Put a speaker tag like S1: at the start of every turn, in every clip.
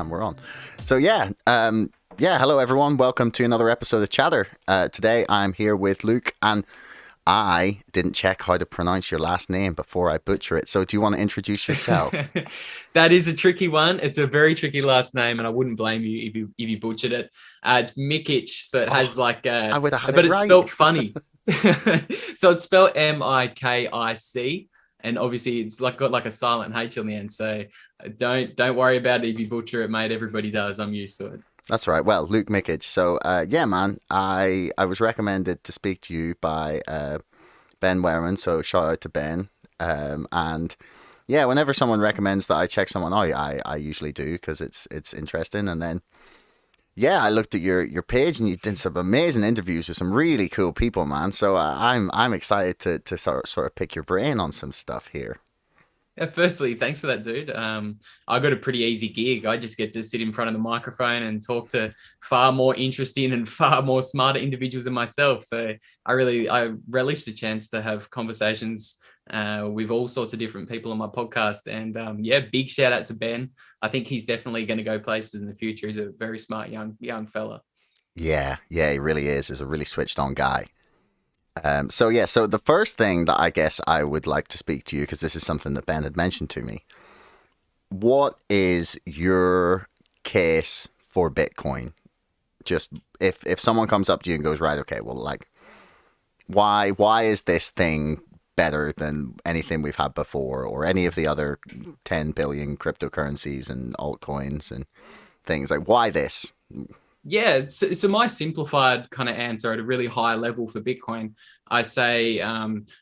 S1: And we're on. So hello everyone. Welcome to another episode of Chatter. Today I'm here with Luke, and I didn't check how to pronounce your last name before I butcher it. So do you want to introduce yourself?
S2: That is a tricky one. It's a very tricky last name, and I wouldn't blame you if you butchered it. It's Mikic, so it has like
S1: I would have had it
S2: but it's
S1: right.
S2: spelt funny. So it's spelled Mikic, and obviously it's got like a silent H on the end. So don't worry about it if you butcher it, mate. Everybody does. I'm used to it.
S1: That's right. Well, Luke Mikic. So man, I was recommended to speak to you by Ben Werman. So shout out to Ben. And yeah, whenever someone recommends that I check someone out, I usually do because it's interesting. And then yeah, I looked at your page and you did some amazing interviews with some really cool people, man. So I'm excited to sort of pick your brain on some stuff here.
S2: Yeah, firstly, thanks for that, dude. I got a pretty easy gig. I just get to sit in front of the microphone and talk to far more interesting and far more smarter individuals than myself. So I relish the chance to have conversations with all sorts of different people on my podcast. And big shout out to Ben. I think he's definitely going to go places in the future. He's a very smart young fella.
S1: Yeah, he really is. He's a really switched on guy. So the first thing that I guess I would like to speak to you, because this is something that Ben had mentioned to me. What is your case for Bitcoin? Just if someone comes up to you and goes, right, okay, well, like, why is this thing better than anything we've had before, or any of the other 10 billion cryptocurrencies and altcoins and things? Like, why this?
S2: Yeah, so my simplified kind of answer at a really high level for Bitcoin, I say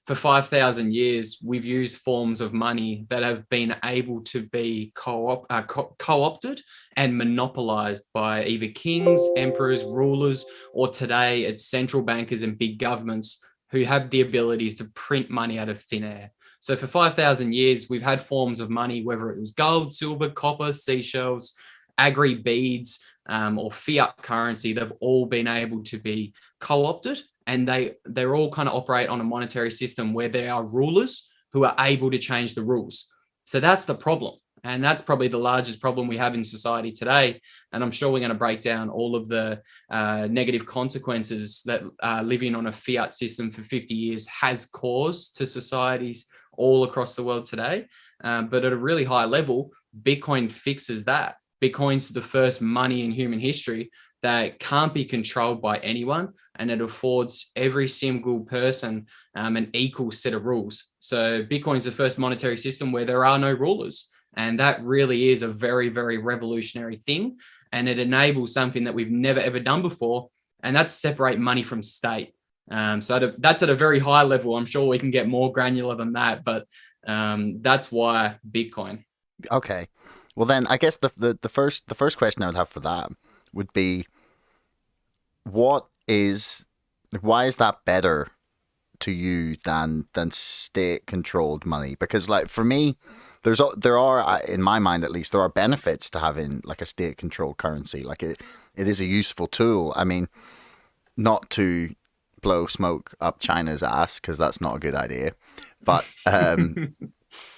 S2: for 5,000 years, we've used forms of money that have been able to be co-opted and monopolized by either kings, emperors, rulers, or today it's central bankers and big governments who have the ability to print money out of thin air. So for 5,000 years, we've had forms of money, whether it was gold, silver, copper, seashells, agri beads, or fiat currency. They've all been able to be co-opted, and they're all kind of operate on a monetary system where there are rulers who are able to change the rules. So that's the problem. And that's probably the largest problem we have in society today. And I'm sure we're going to break down all of the negative consequences that living on a fiat system for 50 years has caused to societies all across the world today. But at a really high level, Bitcoin fixes that. Bitcoin's the first money in human history that can't be controlled by anyone, and it affords every single person an equal set of rules. So Bitcoin's the first monetary system where there are no rulers, and that really is a very, very revolutionary thing, and it enables something that we've never, ever done before, and that's separate money from state. So that's at a very high level. I'm sure we can get more granular than that, but that's why Bitcoin.
S1: Okay. Well, then I guess the first question I would have for that would be, why is that better to you than state controlled money? Because like for me, there are in my mind at least there are benefits to having like a state controlled currency. Like it is a useful tool. I mean, not to blow smoke up China's ass because that's not a good idea, but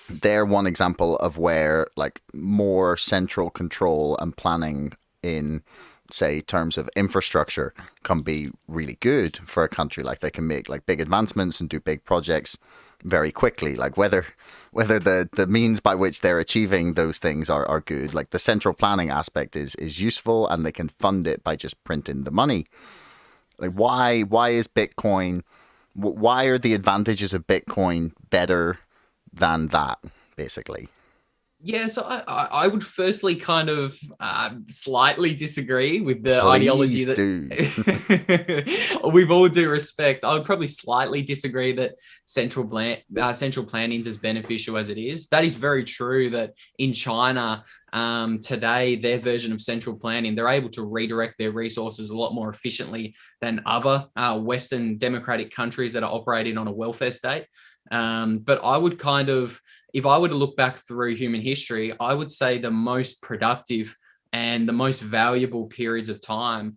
S1: they're one example of where like more central control and planning in say terms of infrastructure can be really good for a country. Like they can make like big advancements and do big projects very quickly, like whether the means by which they're achieving those things are good. Like the central planning aspect is useful, and they can fund it by just printing the money. Like why is Bitcoin, why are the advantages of Bitcoin better than that, basically?
S2: Yeah, so I would firstly kind of slightly disagree with the ideology
S1: Please
S2: that
S1: do.
S2: we've all due respect. I would probably slightly disagree that central planning is as beneficial as it is. That is very true that in China today, their version of central planning, they're able to redirect their resources a lot more efficiently than other Western democratic countries that are operating on a welfare state. But I would kind of, if I were to look back through human history, I would say the most productive and the most valuable periods of time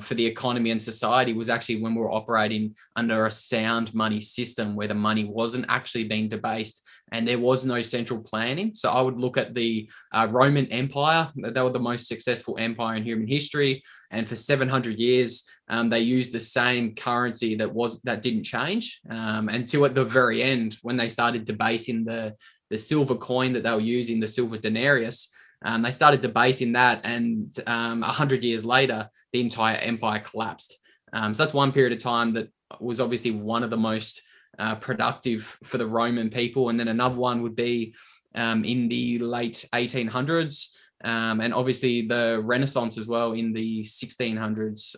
S2: for the economy and society was actually when we were operating under a sound money system where the money wasn't actually being debased and there was no central planning. So I would look at the Roman Empire. They were the most successful empire in human history, and for 700 years they used the same currency that didn't change until at the very end, when they started debasing the silver coin that they were using, the silver denarius. They started debasing that, and 100 years later, the entire empire collapsed. So that's one period of time that was obviously one of the most productive for the Roman people. And then another one would be in the late 1800s, and obviously the Renaissance as well in the 1600s,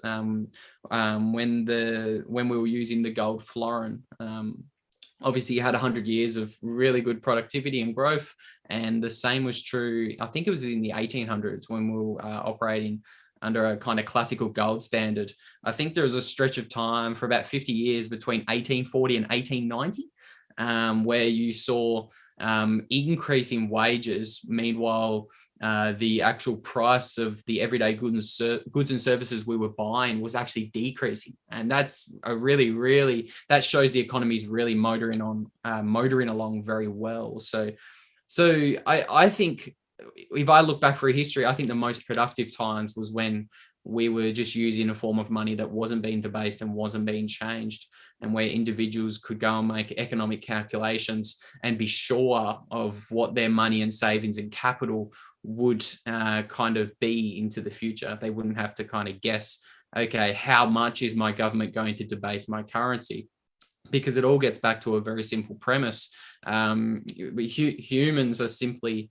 S2: when we were using the gold florin. Obviously, you had 100 years of really good productivity and growth. And the same was true, I think it was in the 1800s when we were operating under a kind of classical gold standard. I think there was a stretch of time for about 50 years between 1840 and 1890, where you saw increase in wages. Meanwhile, the actual price of the everyday goods and services we were buying was actually decreasing. And that's that shows the economy is really motoring along very well. So I think if I look back through history, I think the most productive times was when we were just using a form of money that wasn't being debased and wasn't being changed, and where individuals could go and make economic calculations and be sure of what their money and savings and capital would kind of be into the future. They wouldn't have to kind of guess, okay, how much is my government going to debase my currency? Because it all gets back to a very simple premise. Humans are simply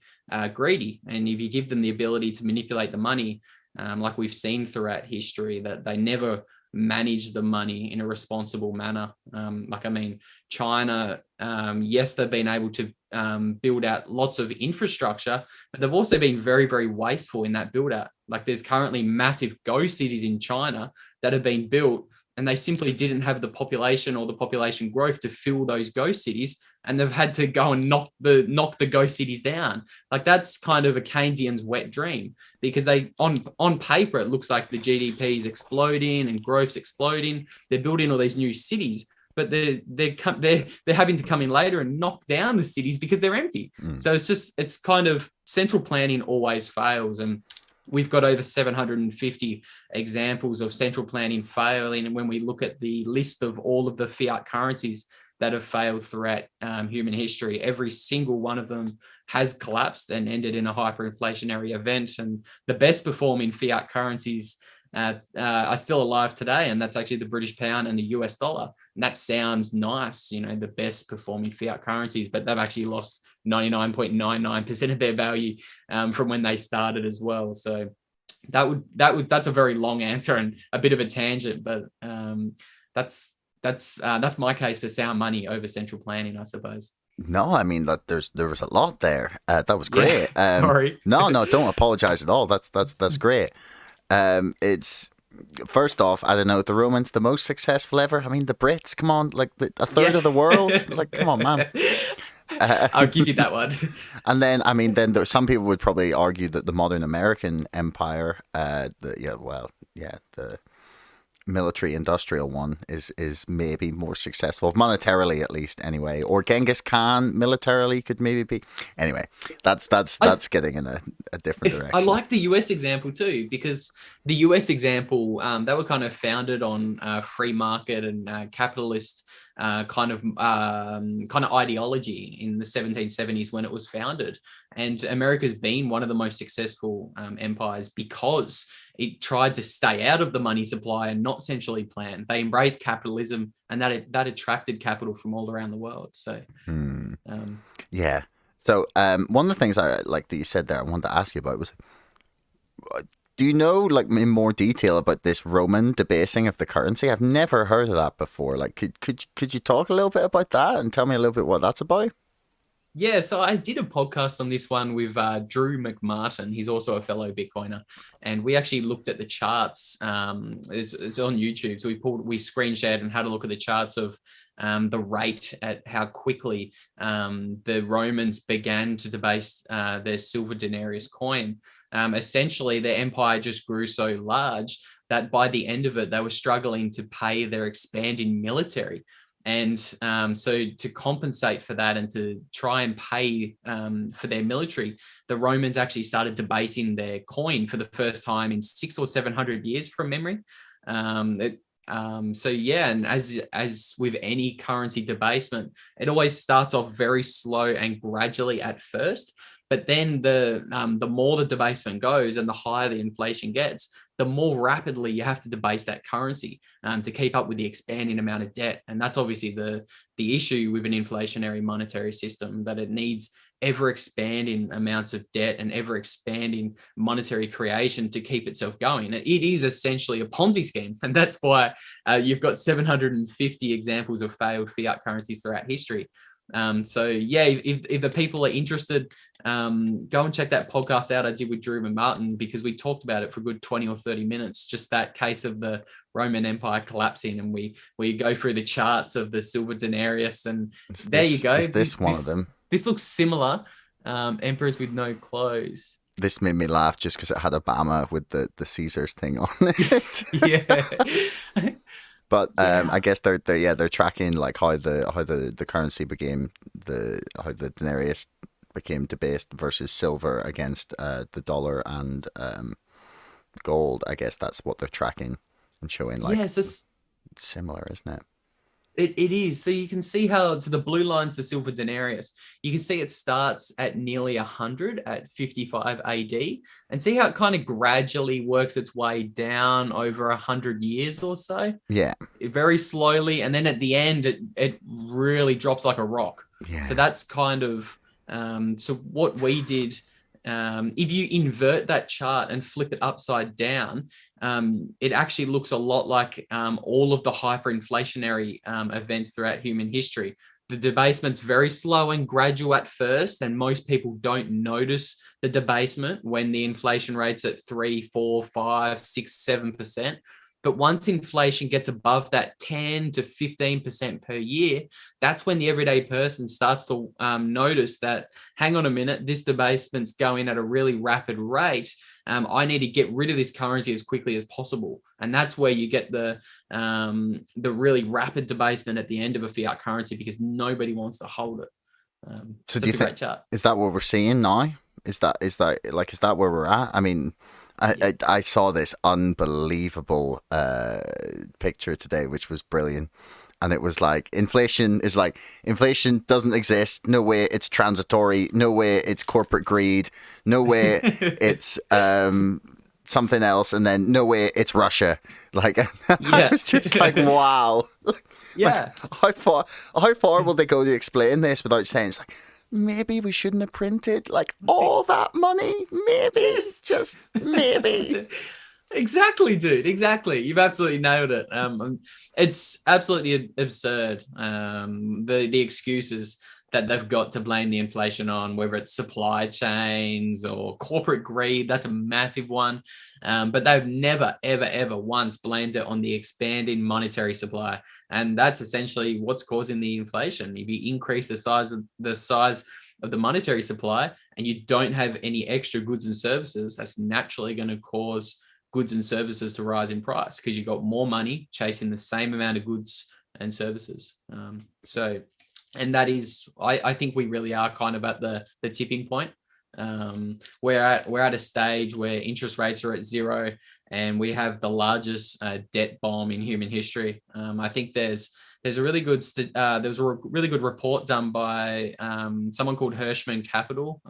S2: greedy. And if you give them the ability to manipulate the money, like we've seen throughout history, that they never manage the money in a responsible manner. China, yes, they've been able to build out lots of infrastructure, but they've also been very, very wasteful in that build out. Like there's currently massive ghost cities in China that have been built, and they simply didn't have the population or the population growth to fill those ghost cities, and they've had to go and knock the ghost cities down. Like that's kind of a Keynesian's wet dream, because they on paper it looks like the GDP is exploding and growth's exploding. They're building all these new cities, but they're having to come in later and knock down the cities because they're empty. So it's kind of central planning always fails. And we've got over 750 examples of central planning failing. And when we look at the list of all of the fiat currencies that have failed throughout human history, every single one of them has collapsed and ended in a hyperinflationary event. And the best performing fiat currencies are still alive today, and that's actually the British pound and the US dollar. And that sounds nice, the best performing fiat currencies, but they've actually lost 99.99% of their value from when they started as well. So that's a very long answer and a bit of a tangent, but that's my case for sound money over central planning, I suppose.
S1: No, I mean that there was a lot there. That was great.
S2: Yeah, sorry.
S1: No, don't apologize at all. That's great. It's first off, I don't know, the Romans the most successful ever. I mean, the Brits, come on, like a third of the world. Like, come on, man.
S2: I'll give you that one.
S1: And then, I mean, some people would probably argue that the modern American empire, the military industrial one is maybe more successful monetarily, at least, anyway. Or Genghis Khan militarily could maybe be. Anyway, that's getting in a different direction.
S2: I like the US example too, because the US example, they were kind of founded on free market and capitalist kind of ideology in the 1770s when it was founded. And America's been one of the most successful empires because it tried to stay out of the money supply and not centrally plan. They embraced capitalism, and that attracted capital from all around the world. So,
S1: yeah. So one of the things I like that you said there, I wanted to ask you about was, do you know, like, in more detail about this Roman debasing of the currency? I've never heard of that before. Like, could you talk a little bit about that and tell me a little bit what that's about?
S2: Yeah, so I did a podcast on this one with Drew McMartin. He's also a fellow Bitcoiner, and we actually looked at the charts. It's on YouTube, so we screen shared and had a look at the charts of the rate at how quickly the Romans began to debase their silver denarius coin. Essentially, their empire just grew so large that by the end of it, they were struggling to pay their expanding military. And so to compensate for that and to try and pay for their military, the Romans actually started debasing their coin for the first time in 600 or 700 years from memory. So yeah, and as with any currency debasement, it always starts off very slow and gradually at first. But then the more the debasement goes and the higher the inflation gets, the more rapidly you have to debase that currency to keep up with the expanding amount of debt. And that's obviously the issue with an inflationary monetary system, that it needs ever expanding amounts of debt and ever expanding monetary creation to keep itself going. It is essentially a Ponzi scheme. And that's why you've got 750 examples of failed fiat currencies throughout history. So yeah, if the people are interested, go and check that podcast out I did with Drew and Martin, because we talked about it for a good 20 or 30 minutes, just that case of the Roman Empire collapsing, and we go through the charts of the silver denarius, and there you go.
S1: Is this one of them?
S2: This looks similar. Emperors with no clothes.
S1: This made me laugh just because it had Obama with the Caesars thing on it.
S2: Yeah.
S1: But I guess they're tracking like how the currency became how the denarius became debased versus silver against the dollar and gold. I guess that's what they're tracking and showing. Like,
S2: it's just
S1: similar, isn't it?
S2: It is. So you can see how, so the blue line's the silver denarius. You can see it starts at nearly 100 at 55 AD, and see how it kind of gradually works its way down over 100 years or so.
S1: Yeah.
S2: Very slowly. And then at the end, it really drops like a rock.
S1: Yeah.
S2: So that's kind of, so what we did, if you invert that chart and flip it upside down, it actually looks a lot like all of the hyperinflationary events throughout human history. The debasement's very slow and gradual at first, and most people don't notice the debasement when the inflation rate's at 3, 4, 5, 6, 7%. But once inflation gets above that 10 to 15% per year, that's when the everyday person starts to notice that, hang on a minute, this debasement's going at a really rapid rate. I need to get rid of this currency as quickly as possible. And that's where you get the really rapid debasement at the end of a fiat currency, because nobody wants to hold it.
S1: So do you think, is that what we're seeing now? Is that where we're at? I mean, I saw this unbelievable picture today, which was brilliant. And it was like, inflation doesn't exist. No way it's transitory. No way it's corporate greed. No way it's something else. And then no way it's Russia. Like, I was just like, wow.
S2: Yeah.
S1: Like, how far will they go to explain this without saying, it's like, maybe we shouldn't have printed like all that money. Maybe, just maybe.
S2: Exactly, dude. Exactly. You've absolutely nailed it. It's absolutely absurd. The excuses that they've got to blame the inflation on, whether it's supply chains or corporate greed, that's a massive one. But they've never, ever once blamed it on the expanding monetary supply. And that's essentially what's causing the inflation. If you increase the size of the monetary supply and you don't have any extra goods and services, that's naturally going to cause goods and services to rise in price, because you've got more money chasing the same amount of goods and services. And that is, I think we really are kind of at the tipping point. We're at a stage where interest rates are at zero, and we have the largest debt bomb in human history. I think there's a really good there was a really good report done by someone called Hirschman Capital.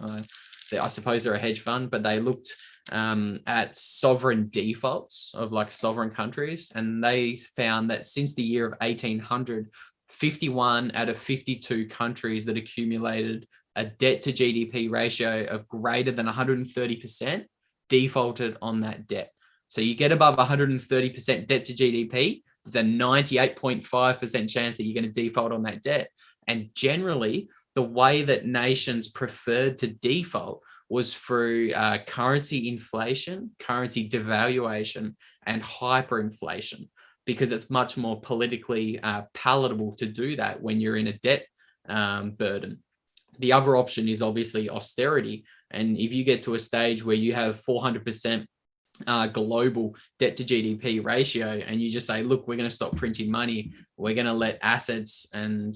S2: I suppose they're a hedge fund, but they looked at sovereign defaults of like sovereign countries, and they found that since the year of 1800, 51 out of 52 countries that accumulated a debt to GDP ratio of greater than 130% defaulted on that debt. So you get above 130% debt to GDP, there's a 98.5% chance that you're going to default on that debt. And generally, the way that nations preferred to default was through currency inflation, currency devaluation, and hyperinflation, because it's much more politically palatable to do that when you're in a debt burden. The other option is obviously austerity. And if you get to a stage where you have 400% global debt to GDP ratio, and you just say, look, we're going to stop printing money, we're going to let assets and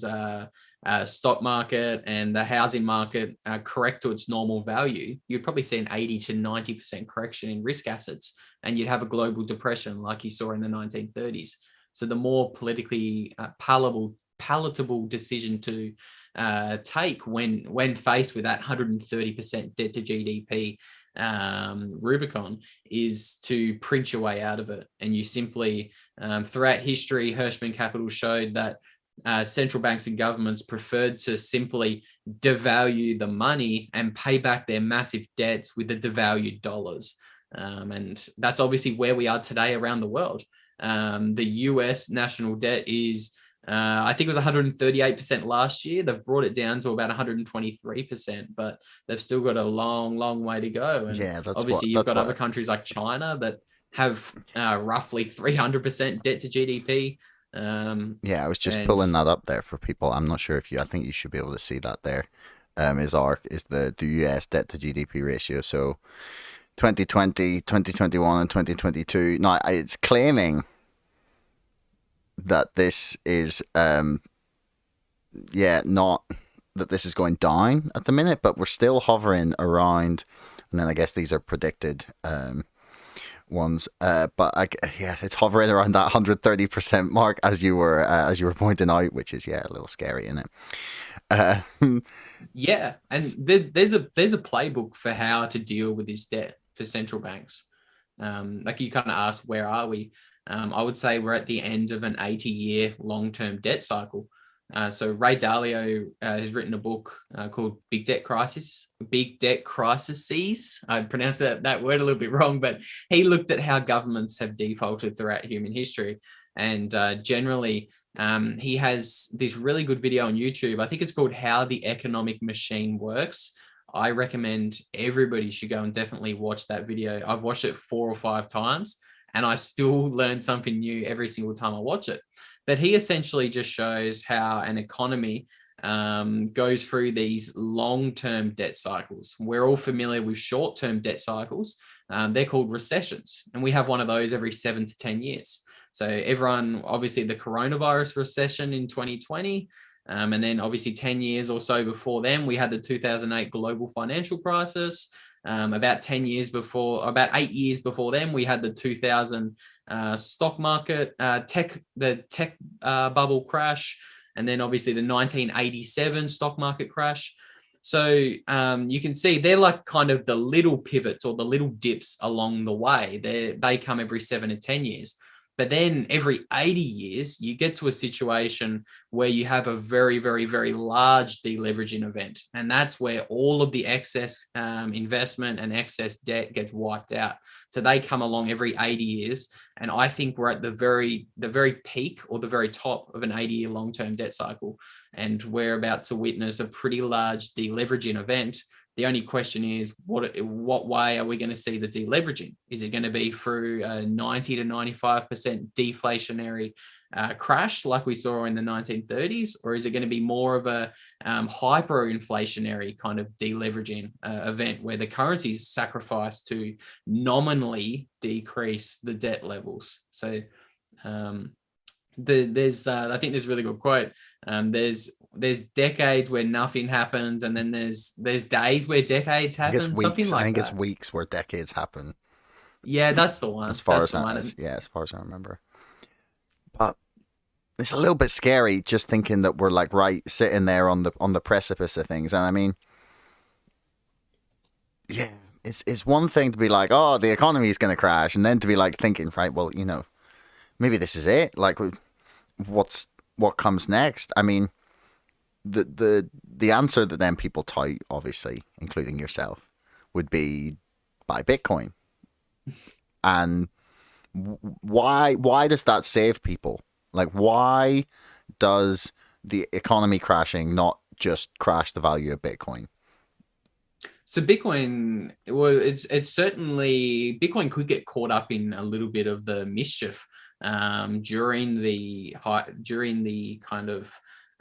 S2: stock market and the housing market correct to its normal value, you'd probably see an 80 to 90% correction in risk assets, and you'd have a global depression like you saw in the 1930s. So the more politically palatable decision to take when faced with that 130% debt to GDP Rubicon is to print your way out of it. And you simply, throughout history, Hirschman Capital showed that central banks and governments preferred to simply devalue the money and pay back their massive debts with the devalued dollars. And that's obviously where we are today around the world. The US national debt is I think it was 138% last year. They've brought it down to about 123%, but they've still got a long, long way to go. And
S1: Yeah,
S2: obviously, you've got other countries like China that have roughly 300% debt to GDP.
S1: Yeah, I was just pulling that up there for people. I'm not sure if I think you should be able to see that there. Is the US debt to GDP ratio. So 2020, 2021, and 2022. Now, it's claiming that this is not that this is going down at the minute, but we're still hovering around, and then I guess these are predicted ones, but it's hovering around that 130% mark, as you were pointing out, which is a little scary, isn't it?
S2: Yeah, and there's a playbook for how to deal with this debt for central banks. Like you kind of asked, where are we? I would say we're at the end of an 80-year long-term debt cycle. So Ray Dalio has written a book called Big Debt Crisis. I pronounced that word a little bit wrong, but he looked at how governments have defaulted throughout human history. And generally, he has this really good video on YouTube. I think it's called How the Economic Machine Works. I recommend everybody should go and definitely watch that video. I've watched it 4 or 5 times, and I still learn something new every single time I watch it. But he essentially just shows how an economy goes through these long-term debt cycles. We're all familiar with short-term debt cycles. They're called recessions, and we have one of those every 7 to 10 years. So everyone, obviously the coronavirus recession in 2020, and then obviously 10 years or so before then, we had the 2008 global financial crisis. About 8 years before then, we had the 2000 stock market tech bubble crash, and then obviously the 1987 stock market crash. So you can see they're like kind of the little pivots or the little dips along the way. They come every 7 to 10 years. But then every 80 years, you get to a situation where you have a very, very, very large deleveraging event. And that's where all of the excess investment and excess debt gets wiped out. So they come along every 80 years. And I think we're at the very peak or the very top of an 80-year long-term debt cycle. And we're about to witness a pretty large deleveraging event. The only question is, what way are we going to see the deleveraging? Is it going to be through a 90 to 95% deflationary crash like we saw in the 1930s? Or is it going to be more of a hyperinflationary kind of deleveraging event where the currencies sacrifice to nominally decrease the debt levels? So there's I think there's a really good quote. There's decades where nothing happens, and then there's days where decades happen. Something like that.
S1: I think it's weeks where decades happen.
S2: Yeah, that's the one.
S1: As far as I remember. But it's a little bit scary just thinking that we're like right sitting there on the precipice of things. And I mean, yeah, it's one thing to be like, oh, the economy is going to crash, and then to be like thinking, right, well, maybe this is it. Like, what comes next? I mean, the answer that then people tout, obviously, including yourself, would be buy Bitcoin. And why does that save people? Like, why does the economy crashing not just crash the value of Bitcoin?
S2: So Bitcoin, well, it's certainly, Bitcoin could get caught up in a little bit of the mischief during the kind of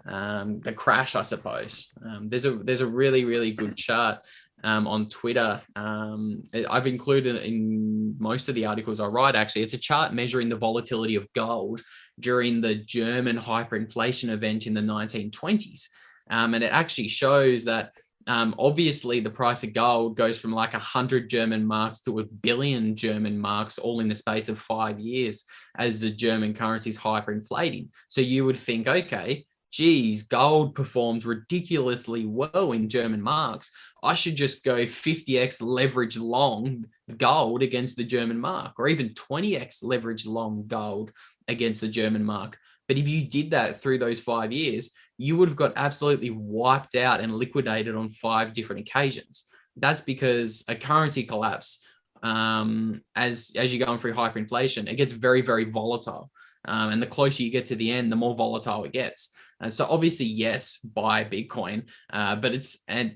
S2: the crash, I suppose. There's a really, really good chart on Twitter. I've included it in most of the articles I write, actually. It's a chart measuring the volatility of gold during the German hyperinflation event in the 1920s. And it actually shows that obviously the price of gold goes from like 100 German marks to 1 billion German marks all in the space of 5 years as the German currency is hyperinflating. So you would think, okay, geez, gold performs ridiculously well in German marks. I should just go 50x leverage long gold against the German mark, or even 20x leverage long gold against the German mark. But if you did that through those 5 years, you would have got absolutely wiped out and liquidated on 5 different occasions. That's because a currency collapse, as you're going through hyperinflation, it gets very, very volatile. And the closer you get to the end, the more volatile it gets. And so obviously, yes, buy Bitcoin, but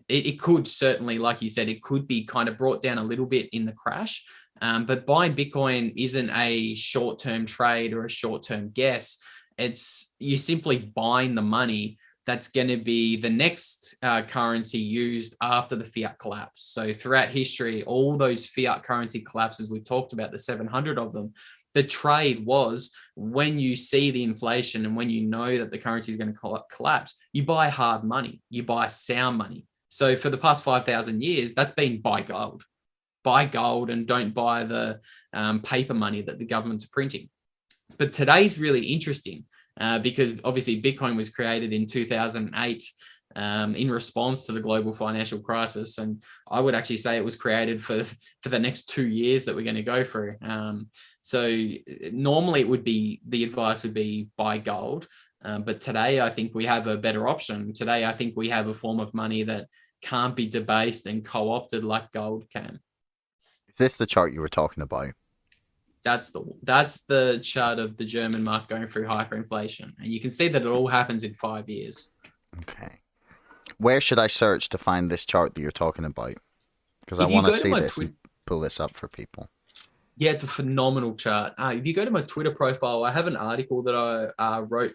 S2: it could certainly, like you said, it could be kind of brought down a little bit in the crash. But buying Bitcoin isn't a short-term trade or a short-term guess. It's you simply buying the money that's going to be the next currency used after the fiat collapse. So throughout history, all those fiat currency collapses, we talked about the 700 of them. The trade was when you see the inflation and when you know that the currency is going to collapse, you buy hard money, you buy sound money. So for the past 5,000 years, that's been buy gold. Buy gold and don't buy the paper money that the governments are printing. But today's really interesting because obviously Bitcoin was created in 2008 in response to the global financial crisis. And I would actually say it was created for the next 2 years that we're going to go through. So normally it would be, the advice would be buy gold. But today I think we have a better option. Today I think we have a form of money that can't be debased and co-opted like gold can.
S1: Is this the chart you were talking about?
S2: That's the chart of the German mark going through hyperinflation. And you can see that it all happens in 5 years.
S1: Okay. Where should I search to find this chart that you're talking about? Because I want to see this and pull this up for people.
S2: Yeah, it's a phenomenal chart. If you go to my Twitter profile, I have an article that I wrote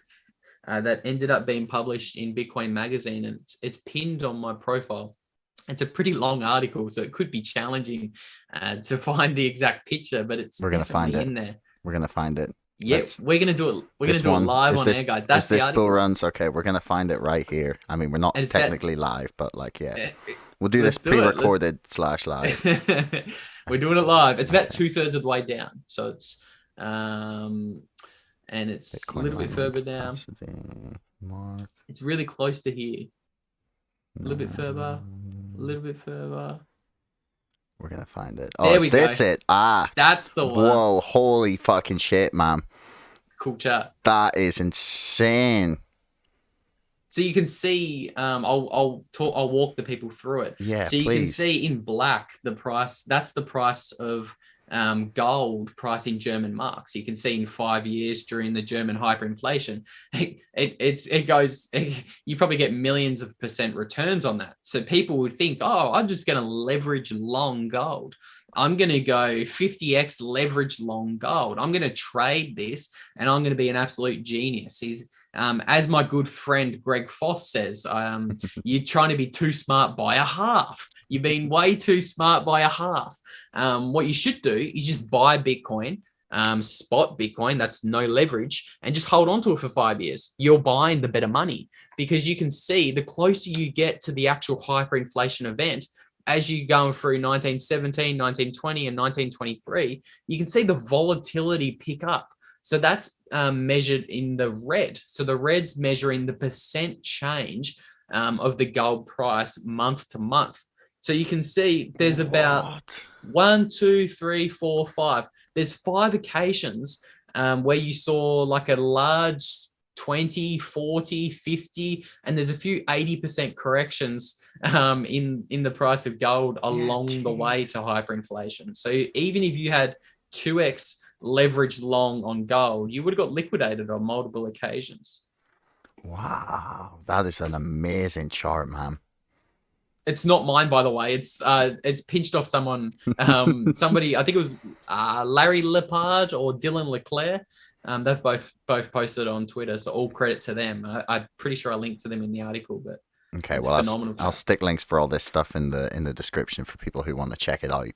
S2: that ended up being published in Bitcoin Magazine, and it's pinned on my profile. It's a pretty long article, so it could be challenging to find the exact picture, but it's definitely in there.
S1: We're gonna find it.
S2: Yeah, we're gonna do it. We're gonna do it live on air, guys. That's the article.
S1: Bull runs. Okay, we're gonna find it right here. I mean, we're not technically live, but like, yeah, we'll do this pre-recorded / live.
S2: We're doing it live. It's about 2/3 of the way down, so it's and it's Bitcoin a little bit further down. It's really close to here. A little bit further. A little bit further.
S1: We're gonna find it. Oh, is this it? Ah,
S2: that's the one.
S1: Whoa! Holy fucking shit, man!
S2: Cool chat.
S1: That is insane.
S2: So you can see, I'll walk the people through it.
S1: Yeah,
S2: so you can see in black the price. That's the price of gold price in German marks. You can see in 5 years during the German hyperinflation, it goes. You probably get millions of % returns on that. So people would think, oh, I'm just going to leverage long gold. I'm going to go 50x leverage long gold. I'm going to trade this, and I'm going to be an absolute genius. As my good friend Greg Foss says, you're trying to be too smart by a half. You've been way too smart by a half. What you should do is just buy Bitcoin, spot Bitcoin, that's no leverage, and just hold on to it for 5 years. You're buying the better money because you can see the closer you get to the actual hyperinflation event, as you're going through 1917, 1920, and 1923, you can see the volatility pick up. So that's measured in the red. So the red's measuring the % change of the gold price month to month. So you can see there's about 1, 2, 3, 4, 5. There's 5 occasions where you saw like a large 20, 40, 50, and there's a few 80% corrections in the price of gold along the way to hyperinflation. So even if you had 2x leverage long on gold, you would have got liquidated on multiple occasions.
S1: Wow, that is an amazing chart, man.
S2: It's not mine, by the way. It's pinched off someone, somebody. I think it was Larry Lepard or Dylan Leclerc. They've both posted on Twitter, so all credit to them. I'm pretty sure I linked to them in the article, but
S1: Okay,
S2: It's a
S1: well,
S2: phenomenal
S1: I'll
S2: chart.
S1: stick links for all this stuff in the description for people who want to check it out.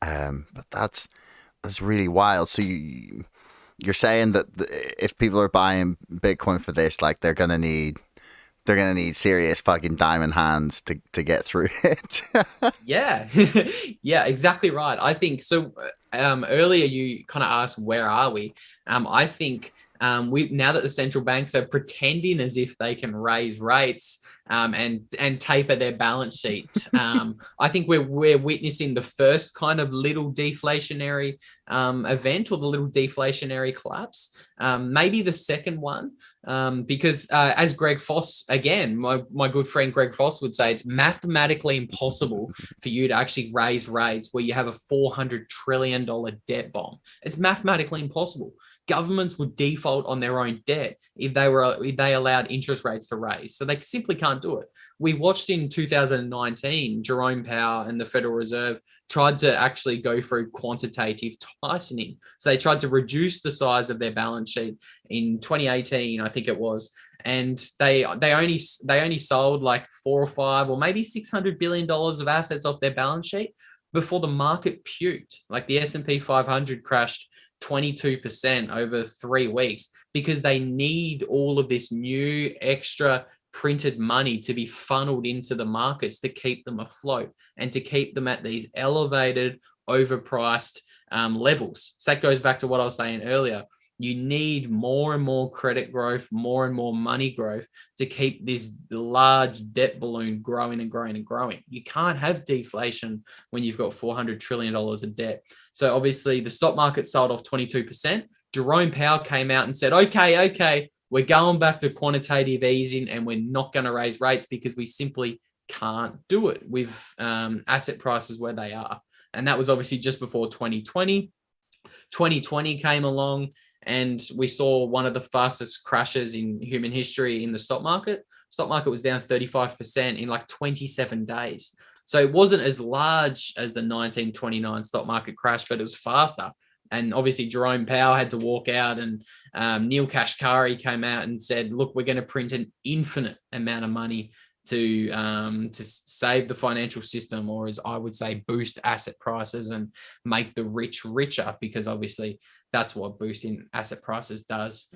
S1: But that's really wild. So you're saying that if people are buying Bitcoin for this, like they're gonna need serious fucking diamond hands to get through it.
S2: Yeah, yeah, exactly right. I think so. Earlier you kind of asked where are we? I think we now that the central banks are pretending as if they can raise rates and taper their balance sheet. I think we're witnessing the first kind of little deflationary event or the little deflationary collapse. Maybe the second one. Because as Greg Foss, again, my good friend Greg Foss would say, it's mathematically impossible for you to actually raise rates where you have a $400 trillion debt bomb. It's mathematically impossible. Governments would default on their own debt if they allowed interest rates to raise. So they simply can't do it. We watched in 2019, Jerome Powell and the Federal Reserve tried to actually go through quantitative tightening. So they tried to reduce the size of their balance sheet in 2018, I think it was, and they only sold like 4 or 5 or maybe $600 billion of assets off their balance sheet before the market puked. Like the S&P 500 crashed 22% over 3 weeks because they need all of this new extra printed money to be funneled into the markets to keep them afloat and to keep them at these elevated, overpriced levels. So that goes back to what I was saying earlier. You need more and more credit growth, more and more money growth to keep this large debt balloon growing and growing and growing. You can't have deflation when you've got $400 trillion of debt. So obviously the stock market sold off 22%. Jerome Powell came out and said, okay, we're going back to quantitative easing and we're not going to raise rates because we simply can't do it with asset prices where they are. And that was obviously just before 2020. 2020 came along and we saw one of the fastest crashes in human history in the stock market. Stock market was down 35% in like 27 days. So it wasn't as large as the 1929 stock market crash, but it was faster. And obviously Jerome Powell had to walk out, and Neil Kashkari came out and said, look, we're going to print an infinite amount of money to save the financial system, or as I would say, boost asset prices and make the rich richer, because obviously that's what boosting asset prices does.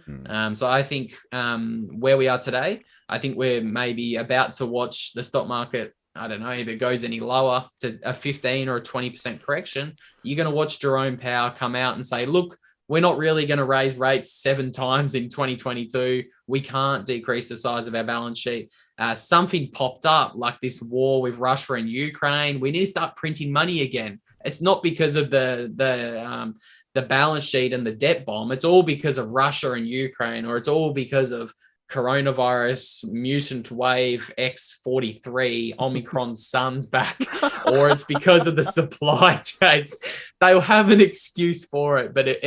S2: So I think where we are today, I think we're maybe about to watch the stock market. I don't know if it goes any lower to a 15 or a 20% correction. You're going to watch Jerome Powell come out and say, look, we're not really going to raise rates 7 times in 2022. We can't decrease the size of our balance sheet. Something popped up like this war with Russia and Ukraine. We need to start printing money again. It's not because of the balance sheet and the debt bomb. It's all because of Russia and Ukraine, or it's all because of coronavirus mutant wave X43 Omicron sun's back, or it's because of the supply chains. They'll have an excuse for it, but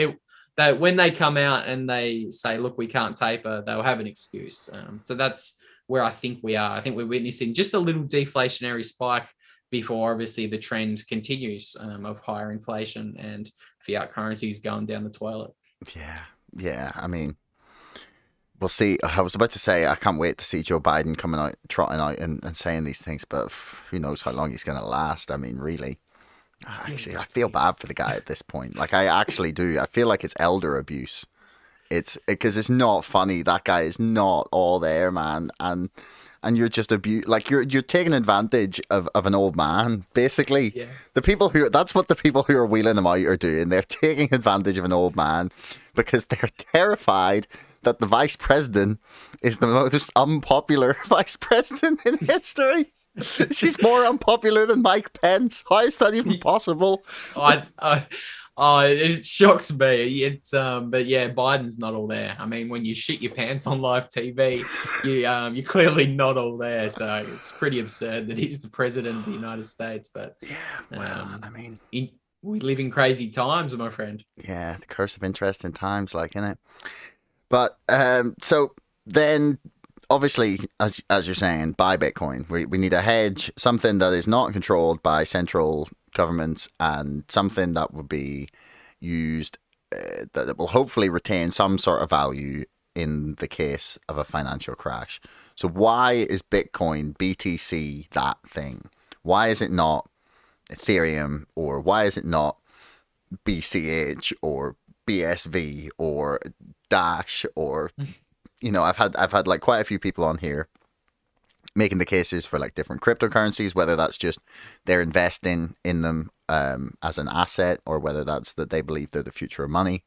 S2: that when they come out and they say, look, we can't taper, they'll have an excuse. So that's where I think we are. I think we're witnessing just a little deflationary spike before obviously the trend continues of higher inflation and fiat currencies going down the toilet.
S1: Yeah. I mean, we'll see. I was about to say I can't wait to see Joe Biden coming out, trotting out, and saying these things, but who knows how long he's going to last? I mean, really. Actually, I feel bad for the guy at this point. Like, I actually do. I feel like it's elder abuse. It's because it's not funny. That guy is not all there, man, and you're just like you're taking advantage of an old man, basically.
S2: Yeah.
S1: The people that's what the people who are wheeling him out are doing. They're taking advantage of an old man because they're terrified that the vice president is the most unpopular vice president in history. She's more unpopular than Mike Pence. How is that even possible?
S2: It shocks me. But yeah, Biden's not all there. I mean, when you shit your pants on live TV, you're clearly not all there. So it's pretty absurd that he's the president of the United States. But
S1: Yeah, well, I mean,
S2: we live in crazy times, my friend.
S1: yeah, the curse of interesting times, like, innit? But so then, obviously, as you're saying, buy Bitcoin. We need a hedge, something that is not controlled by central governments, and something that would be used that will hopefully retain some sort of value in the case of a financial crash. So why is Bitcoin, BTC, that thing? Why is it not Ethereum, or why is it not BCH or BSV or Dash, or I've had like quite a few people on here making the cases for like different cryptocurrencies, whether that's just they're investing in them as an asset, or whether that's that they believe they're the future of money.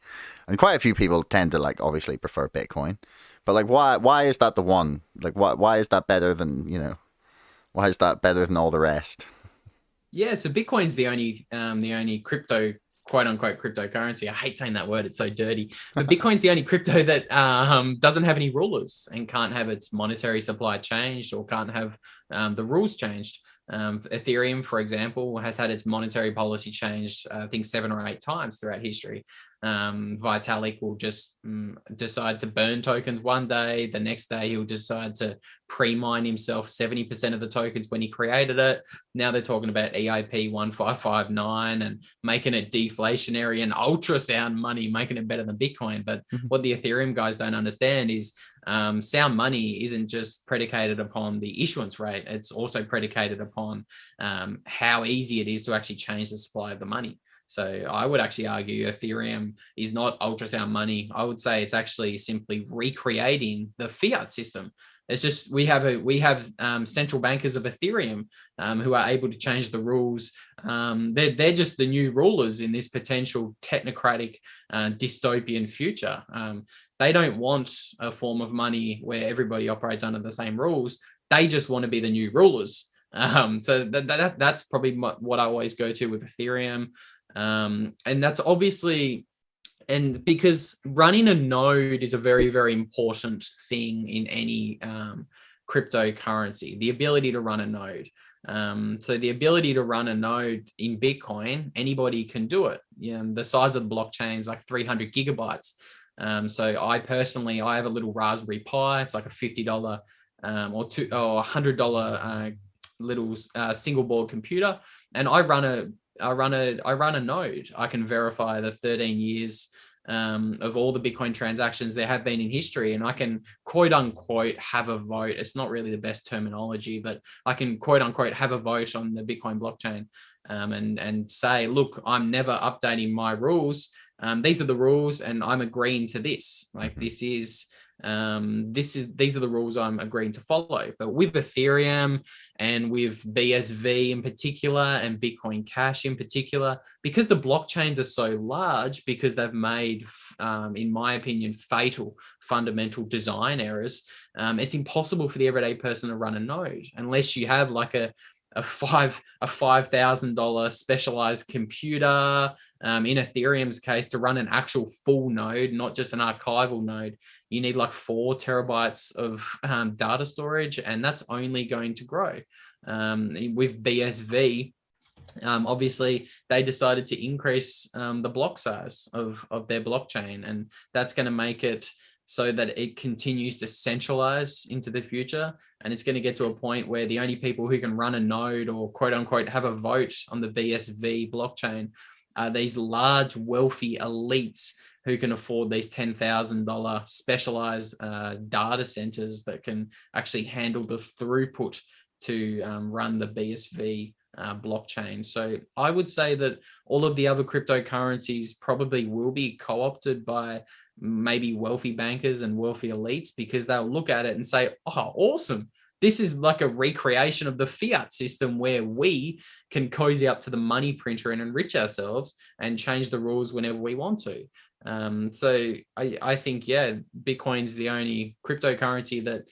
S1: And quite a few people tend to like obviously prefer Bitcoin, but like why is that the one? Like why is that better than why is that better than all the rest?
S2: Yeah, so Bitcoin's the only crypto, quote unquote, cryptocurrency. I hate saying that word; it's so dirty. But Bitcoin's the only crypto that doesn't have any rulers and can't have its monetary supply changed, or can't have the rules changed. Ethereum, for example, has had its monetary policy changed, I think 7 or 8 times throughout history. Vitalik will just decide to burn tokens one day. The next day, he'll decide to pre-mine himself 70% of the tokens when he created it. Now they're talking about EIP 1559 and making it deflationary and ultrasound money, making it better than Bitcoin. But what the Ethereum guys don't understand is sound money isn't just predicated upon the issuance rate. It's also predicated upon how easy it is to actually change the supply of the money. So I would actually argue Ethereum is not ultrasound money. I would say it's actually simply recreating the fiat system. It's just we have central bankers of Ethereum who are able to change the rules. They're just the new rulers in this potential technocratic dystopian future. They don't want a form of money where everybody operates under the same rules. They just want to be the new rulers. So that's probably what I always go to with Ethereum. And that's obviously, and because running a node is a very, very important thing in any cryptocurrency, the ability to run a node. So the ability to run a node in Bitcoin, anybody can do it. The size of the blockchain is like 300 gigabytes. So I have a little Raspberry Pi. It's like a $50 or $100 little single board computer, and I run a node. I can verify the 13 years of all the Bitcoin transactions there have been in history, and I can quote unquote have a vote. It's not really the best terminology, but I can quote unquote have a vote on the Bitcoin blockchain, and say, look, I'm never updating my rules. These are the rules, and I'm agreeing to this. Like these are the rules I'm agreeing to follow. But with Ethereum and with BSV in particular, and Bitcoin Cash in particular, because the blockchains are so large, because they've made, in my opinion, fatal fundamental design errors, it's impossible for the everyday person to run a node unless you have like a $5,000 specialized computer. In Ethereum's case, to run an actual full node, not just an archival node, you need like 4 terabytes of data storage, and that's only going to grow. With BSV, obviously they decided to increase the block size of their blockchain, and that's going to make it so that it continues to centralize into the future. And it's going to get to a point where the only people who can run a node or quote unquote have a vote on the BSV blockchain are these large, wealthy elites who can afford these $10,000 specialized data centers that can actually handle the throughput to run the BSV blockchain. So I would say that all of the other cryptocurrencies probably will be co-opted by maybe wealthy bankers and wealthy elites, because they'll look at it and say, oh, awesome. This is like a recreation of the fiat system where we can cozy up to the money printer and enrich ourselves and change the rules whenever we want to. So I think, yeah, Bitcoin's the only cryptocurrency that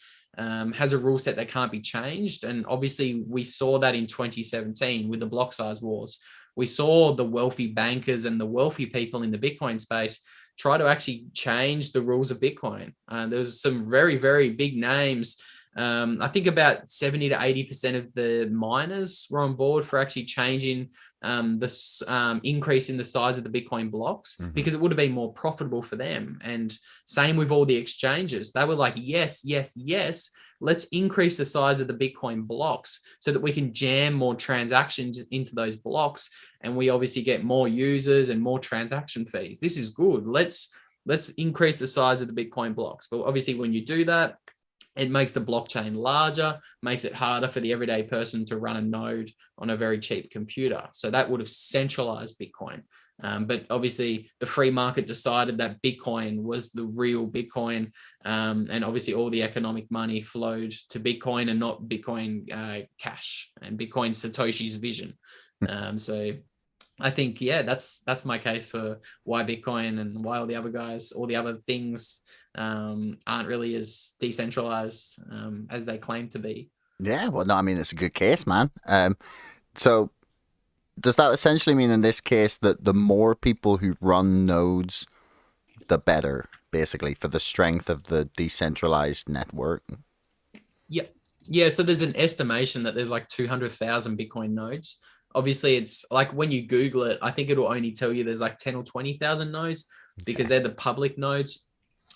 S2: has a rule set that can't be changed. And obviously we saw that in 2017 with the block size wars. We saw the wealthy bankers and the wealthy people in the Bitcoin space try to actually change the rules of Bitcoin. There's some very, very big names. I think about 70 to 80% of the miners were on board for actually changing this increase in the size of the Bitcoin blocks, because it would have been more profitable for them. And same with all the exchanges. They were like, yes, yes, yes. Let's increase the size of the Bitcoin blocks so that we can jam more transactions into those blocks. And we obviously get more users and more transaction fees. This is good. Let's let's increase the size of the Bitcoin blocks. But obviously, when you do that, it makes the blockchain larger, makes it harder for the everyday person to run a node on a very cheap computer. So that would have centralized Bitcoin. But obviously, the free market decided that Bitcoin was the real Bitcoin. And obviously, all the economic money flowed to Bitcoin and not Bitcoin Cash and Bitcoin Satoshi's vision. So I think, yeah, that's my case for why Bitcoin and why all the other guys, all the other things aren't really as decentralized as they claim to be.
S1: Yeah, well, no, I mean, it's a good case, man. So does that essentially mean in this case that the more people who run nodes, the better, basically, for the strength of the decentralized network?
S2: Yeah. Yeah. So there's an estimation that there's like 200,000 Bitcoin nodes. Obviously, it's like when you Google it, I think it'll only tell you there's like 10 or 20,000 nodes because they're the public nodes.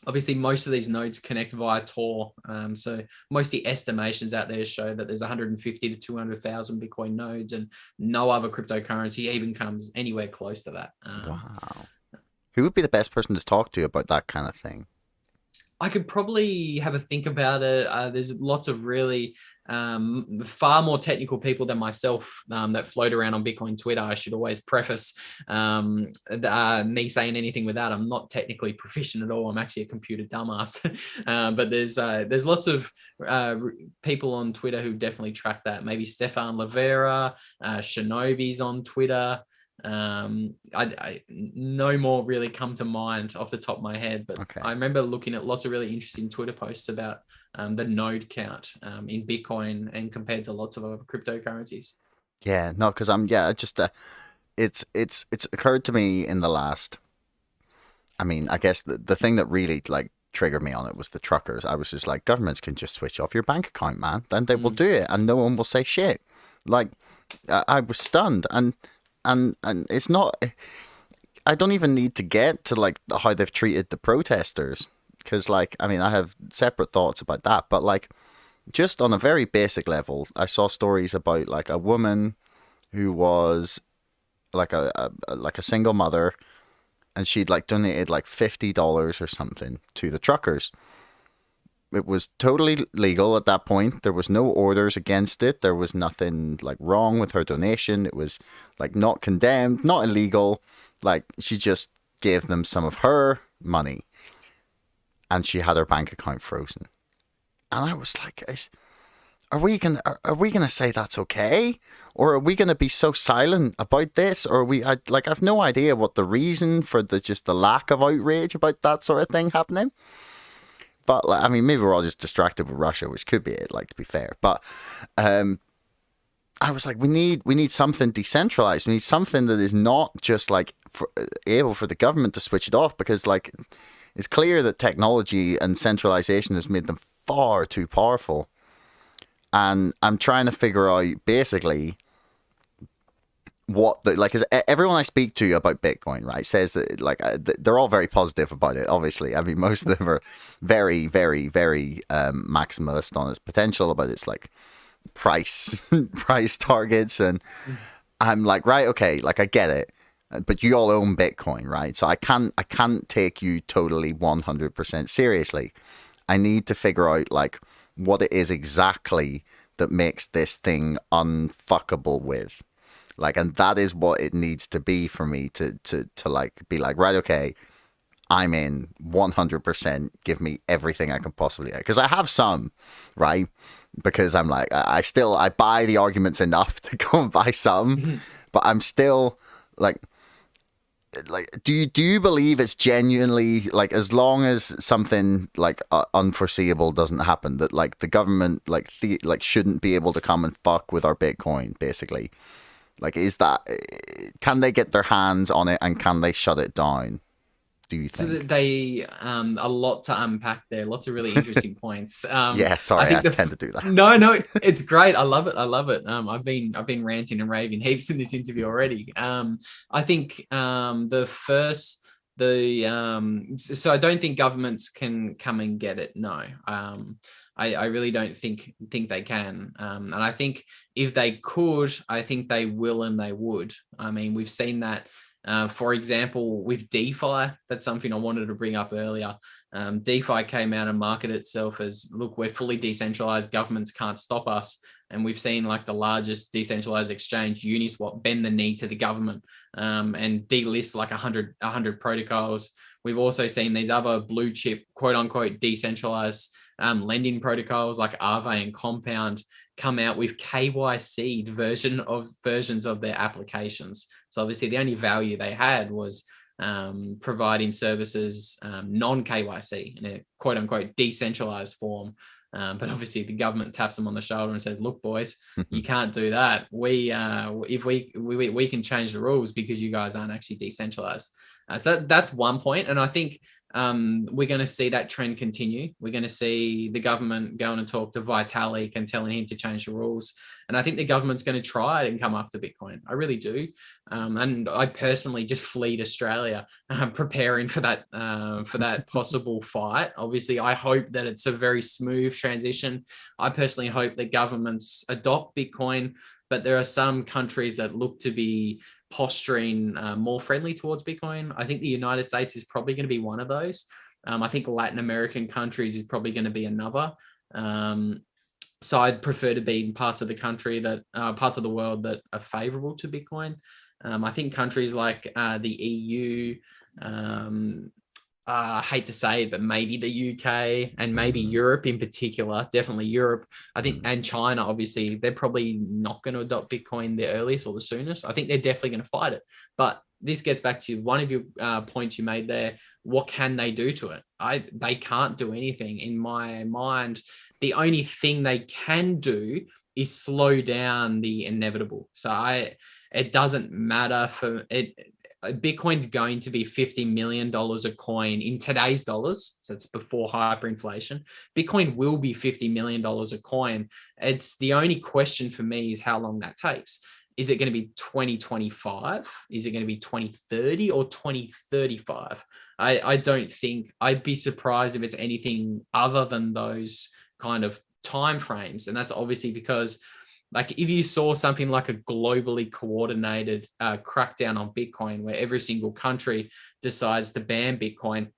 S2: Obviously, most of these nodes connect via Tor. So most of the estimations out there show that there's 150 to 200,000 Bitcoin nodes, and no other cryptocurrency even comes anywhere close to that.
S1: Wow. Who would be the best person to talk to about that kind of thing?
S2: I could probably have a think about it. There's lots of really far more technical people than myself that float around on Bitcoin Twitter. I should always preface me saying anything with that. I'm not technically proficient at all. I'm actually a computer dumbass. But there's lots of people on Twitter who definitely track that. Maybe Stefan Livera, Shinobi's on Twitter. I no more really come to mind off the top of my head, but
S1: Okay.
S2: I remember looking at lots of really interesting Twitter posts about the node count in Bitcoin and compared to lots of other cryptocurrencies.
S1: Yeah, no, because it's occurred to me in the last. I mean, I guess the thing that really like triggered me on it was the truckers. I was just like, governments can just switch off your bank account, man. Then they will do it, and no one will say shit. Like, I was stunned, and it's not. I don't even need to get to like how they've treated the protesters, because like, I mean, I have separate thoughts about that, but like, just on a very basic level, I saw stories about like a woman who was like a single mother, and she'd like donated like $50 or something to the truckers. It was totally legal at that point. There was no orders against it. There was nothing like wrong with her donation. It was like not condemned, not illegal. Like she just gave them some of her money, and she had her bank account frozen. And I was like, are we gonna say that's okay, or are we gonna be so silent about this, or are we? I've no idea what the reason for the lack of outrage about that sort of thing happening. But like, I mean, maybe we're all just distracted with Russia, which could be it. Like, to be fair, but I was like, we need something decentralized. We need something that is not just like able for the government to switch it off, because like it's clear that technology and centralization has made them far too powerful. And I'm trying to figure out basically what the like is everyone I speak to about Bitcoin, right, says that like they're all very positive about it. Obviously, I mean, most of them are very, very, very maximalist on its potential, about its like price price targets, and I'm like, right, okay, like I get it, but you all own Bitcoin, right? So I can't take you totally 100% seriously. I need to figure out like what it is exactly that makes this thing unfuckable with. Like, and that is what it needs to be for me to like be like, right, okay, I'm in 100%. Give me everything I can possibly get. Because I have some, right? Because I'm like, I buy the arguments enough to go and buy some, but I'm still like, do you believe it's genuinely like, as long as something like unforeseeable doesn't happen, that like the government like shouldn't be able to come and fuck with our Bitcoin, basically? Like, is that, can they get their hands on it, and can they shut it down, do you
S2: So
S1: think?
S2: they a lot to unpack there, lots of really interesting points.
S1: Yeah,
S2: I
S1: sorry, I
S2: think
S1: tend to do that.
S2: no, it's great. I love it. I love it. I've been ranting and raving heaps in this interview already. I think the first so I don't think governments can come and get it. No. I really don't think they can. And I think if they could, I think they will and they would. I mean, we've seen that For example, with DeFi, that's something I wanted to bring up earlier. DeFi came out and marketed itself as, look, we're fully decentralized, governments can't stop us. And we've seen like the largest decentralized exchange, Uniswap, bend the knee to the government and delist like 100 protocols. We've also seen these other blue chip, quote unquote, decentralized lending protocols like Aave and Compound come out with KYC versions of their applications. So obviously the only value they had was providing services non-KYC in a quote unquote decentralized form. But obviously the government taps them on the shoulder and says, look, boys, you can't do that. We can change the rules because you guys aren't actually decentralized. So that's one point. And I think we're going to see that trend continue. We're going to see the government going and talk to Vitalik and telling him to change the rules. And I think the government's going to try and come after Bitcoin. I really do. And I personally just fleed Australia, preparing for that possible fight. Obviously, I hope that it's a very smooth transition. I personally hope that governments adopt Bitcoin, but there are some countries that look to be posturing more friendly towards Bitcoin. I think the United States is probably going to be one of those. I think Latin American countries is probably going to be another. So I'd prefer to be in parts of the country that parts of the world that are favorable to Bitcoin. I think countries like the EU, I hate to say it, but maybe the UK and maybe Europe in particular, definitely Europe, I think, and China, obviously, they're probably not going to adopt Bitcoin the earliest or the soonest. I think they're definitely going to fight it. But this gets back to one of your points you made there. What can they do to it? They can't do anything. In my mind, the only thing they can do is slow down the inevitable. So it doesn't matter for it. Bitcoin's going to be $50 million a coin in today's dollars. So it's before hyperinflation. Bitcoin will be $50 million a coin. It's the only question for me is how long that takes. Is it going to be 2025? Is it going to be 2030 or 2035? I don't think, I'd be surprised if it's anything other than those kind of timeframes. And that's obviously because, like, if you saw something like a globally coordinated crackdown on Bitcoin, where every single country decides to ban Bitcoin,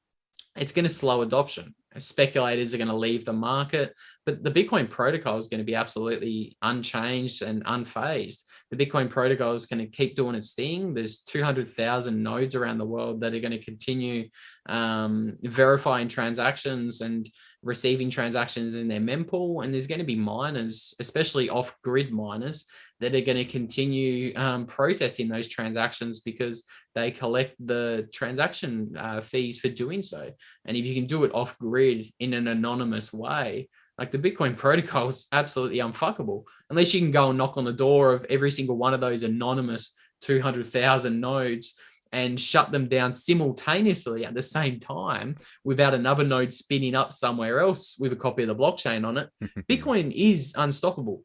S2: it's going to slow adoption. Speculators are going to leave the market, but the Bitcoin protocol is going to be absolutely unchanged and unfazed. The Bitcoin protocol is going to keep doing its thing. There's 200,000 nodes around the world that are going to continue verifying transactions and receiving transactions in their mempool. And there's going to be miners, especially off-grid miners, that are going to continue processing those transactions because they collect the transaction fees for doing so. And if you can do it off grid in an anonymous way, like, the Bitcoin protocol is absolutely unfuckable. Unless you can go and knock on the door of every single one of those anonymous 200,000 nodes and shut them down simultaneously at the same time without another node spinning up somewhere else with a copy of the blockchain on it. Bitcoin is unstoppable.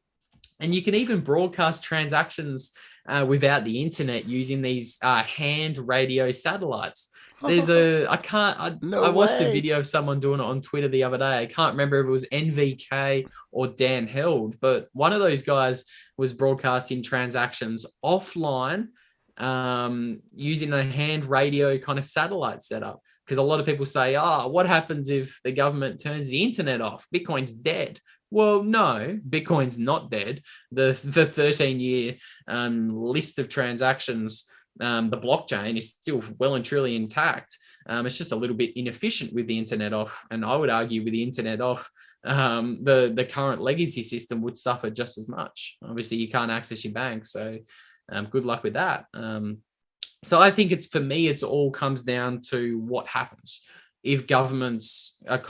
S2: And you can even broadcast transactions without the internet using these hand radio satellites. I watched a video of someone doing it on Twitter the other day. I can't remember if it was NVK or Dan Held, but one of those guys was broadcasting transactions offline using a hand radio kind of satellite setup. Because a lot of people say, what happens if the government turns the internet off? Bitcoin's dead. Well, no, Bitcoin's not dead. The 13-year list of transactions, the blockchain is still well and truly intact. It's just a little bit inefficient with the internet off. And I would argue with the internet off, the current legacy system would suffer just as much. Obviously, you can't access your bank. So good luck with that. So I think for me, it all comes down to what happens. If governments are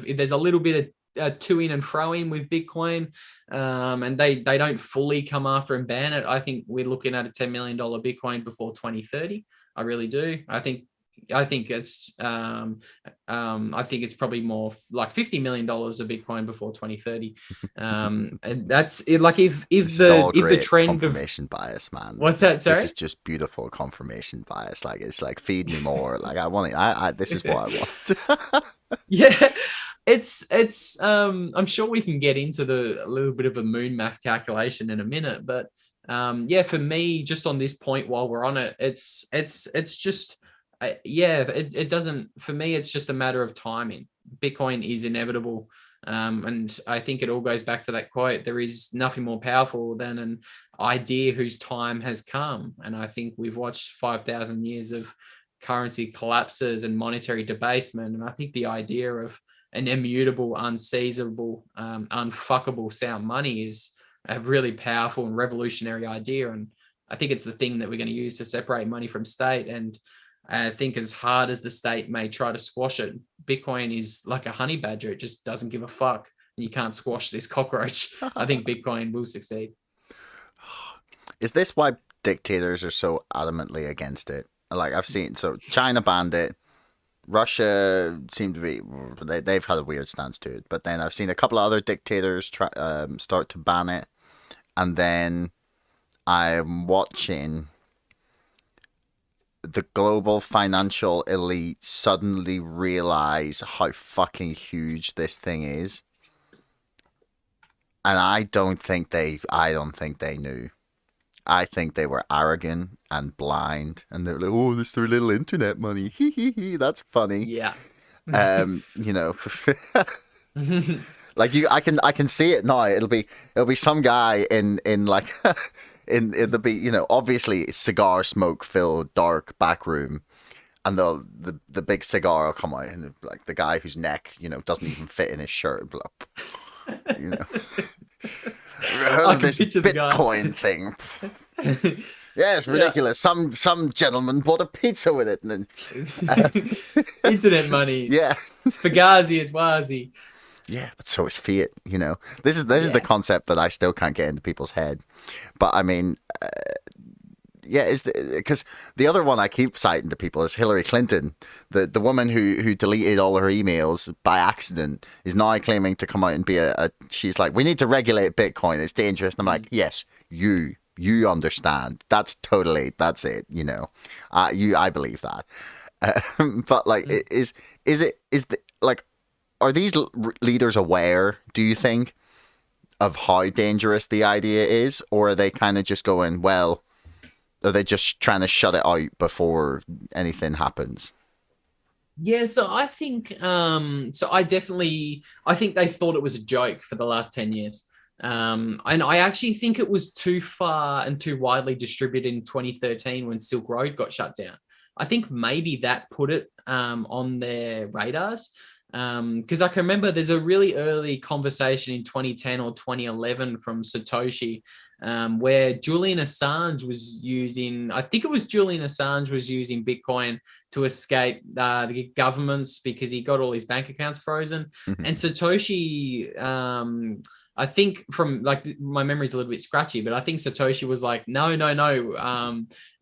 S2: if there's a little bit of to in and fro in with Bitcoin, and they don't fully come after and ban it, I think we're looking at a $10 million Bitcoin before 2030. I really do. I think it's probably more like $50 million of Bitcoin before 2030. And that's it. Like if the trend
S1: confirmation bias, man.
S2: What's that? Sorry?
S1: This is just beautiful confirmation bias. Like, it's like, feed me more. Like, I want it. This is what I want.
S2: Yeah. It's I'm sure we can get into a little bit of a moon math calculation in a minute, but Yeah, for me, just on this point, while we're on it, it's just yeah, it doesn't, for me, it's just a matter of timing. Bitcoin is inevitable. And I think it all goes back to that quote: there is nothing more powerful than an idea whose time has come. And I think we've watched 5,000 years of currency collapses and monetary debasement. And I think the idea of an immutable, unseizable, unfuckable sound money is a really powerful and revolutionary idea. And I think it's the thing that we're going to use to separate money from state. And I think as hard as the state may try to squash it, Bitcoin is like a honey badger. It just doesn't give a fuck. You can't squash this cockroach. I think Bitcoin will succeed.
S1: Is this why dictators are so adamantly against it? Like I've seen, so China banned it. Russia seemed to be, they've had a weird stance to it. But then I've seen a couple of other dictators start to ban it. And then I'm watching the global financial elite suddenly realize how fucking huge this thing is. And I don't think they knew. I think they were arrogant and blind, and they're like, "Oh, this is their little internet money. Hee hee hee. That's funny."
S2: Yeah.
S1: You know, like I can see it now. It'll be some guy in like in the be obviously cigar smoke filled dark back room, and the big cigar will come out, and like the guy whose neck doesn't even fit in his shirt, you know.
S2: I can
S1: This
S2: picture the guy.
S1: Bitcoin thing. Yeah, it's ridiculous. Yeah. Some gentleman bought a pizza with it, and then
S2: Internet money.
S1: Yeah,
S2: It's Fugazi, it's Wazi.
S1: Yeah, but so is fiat. This is the concept that I still can't get into people's head. But I mean, yeah, is because the other one I keep citing to people is Hillary Clinton, the woman who deleted all her emails by accident, is now claiming to come out and be she's like, we need to regulate Bitcoin. It's dangerous. And I'm like, yes, you understand. That's it. I believe that. But like, are these leaders aware, do you think, of how dangerous the idea is? Or are they kind of just going, well, are they just trying to shut it out before anything happens?
S2: Yeah, so I think I think they thought it was a joke for the last 10 years. And I actually think it was too far and too widely distributed in 2013 when Silk Road got shut down. I think maybe that put it on their radars. Because I can remember there's a really early conversation in 2010 or 2011 from Satoshi, where Julian Assange was using, I think it was Julian Assange was using Bitcoin to escape the governments because he got all his bank accounts frozen. And Satoshi, I think from like my memory's a little bit scratchy, but I think Satoshi was like, no,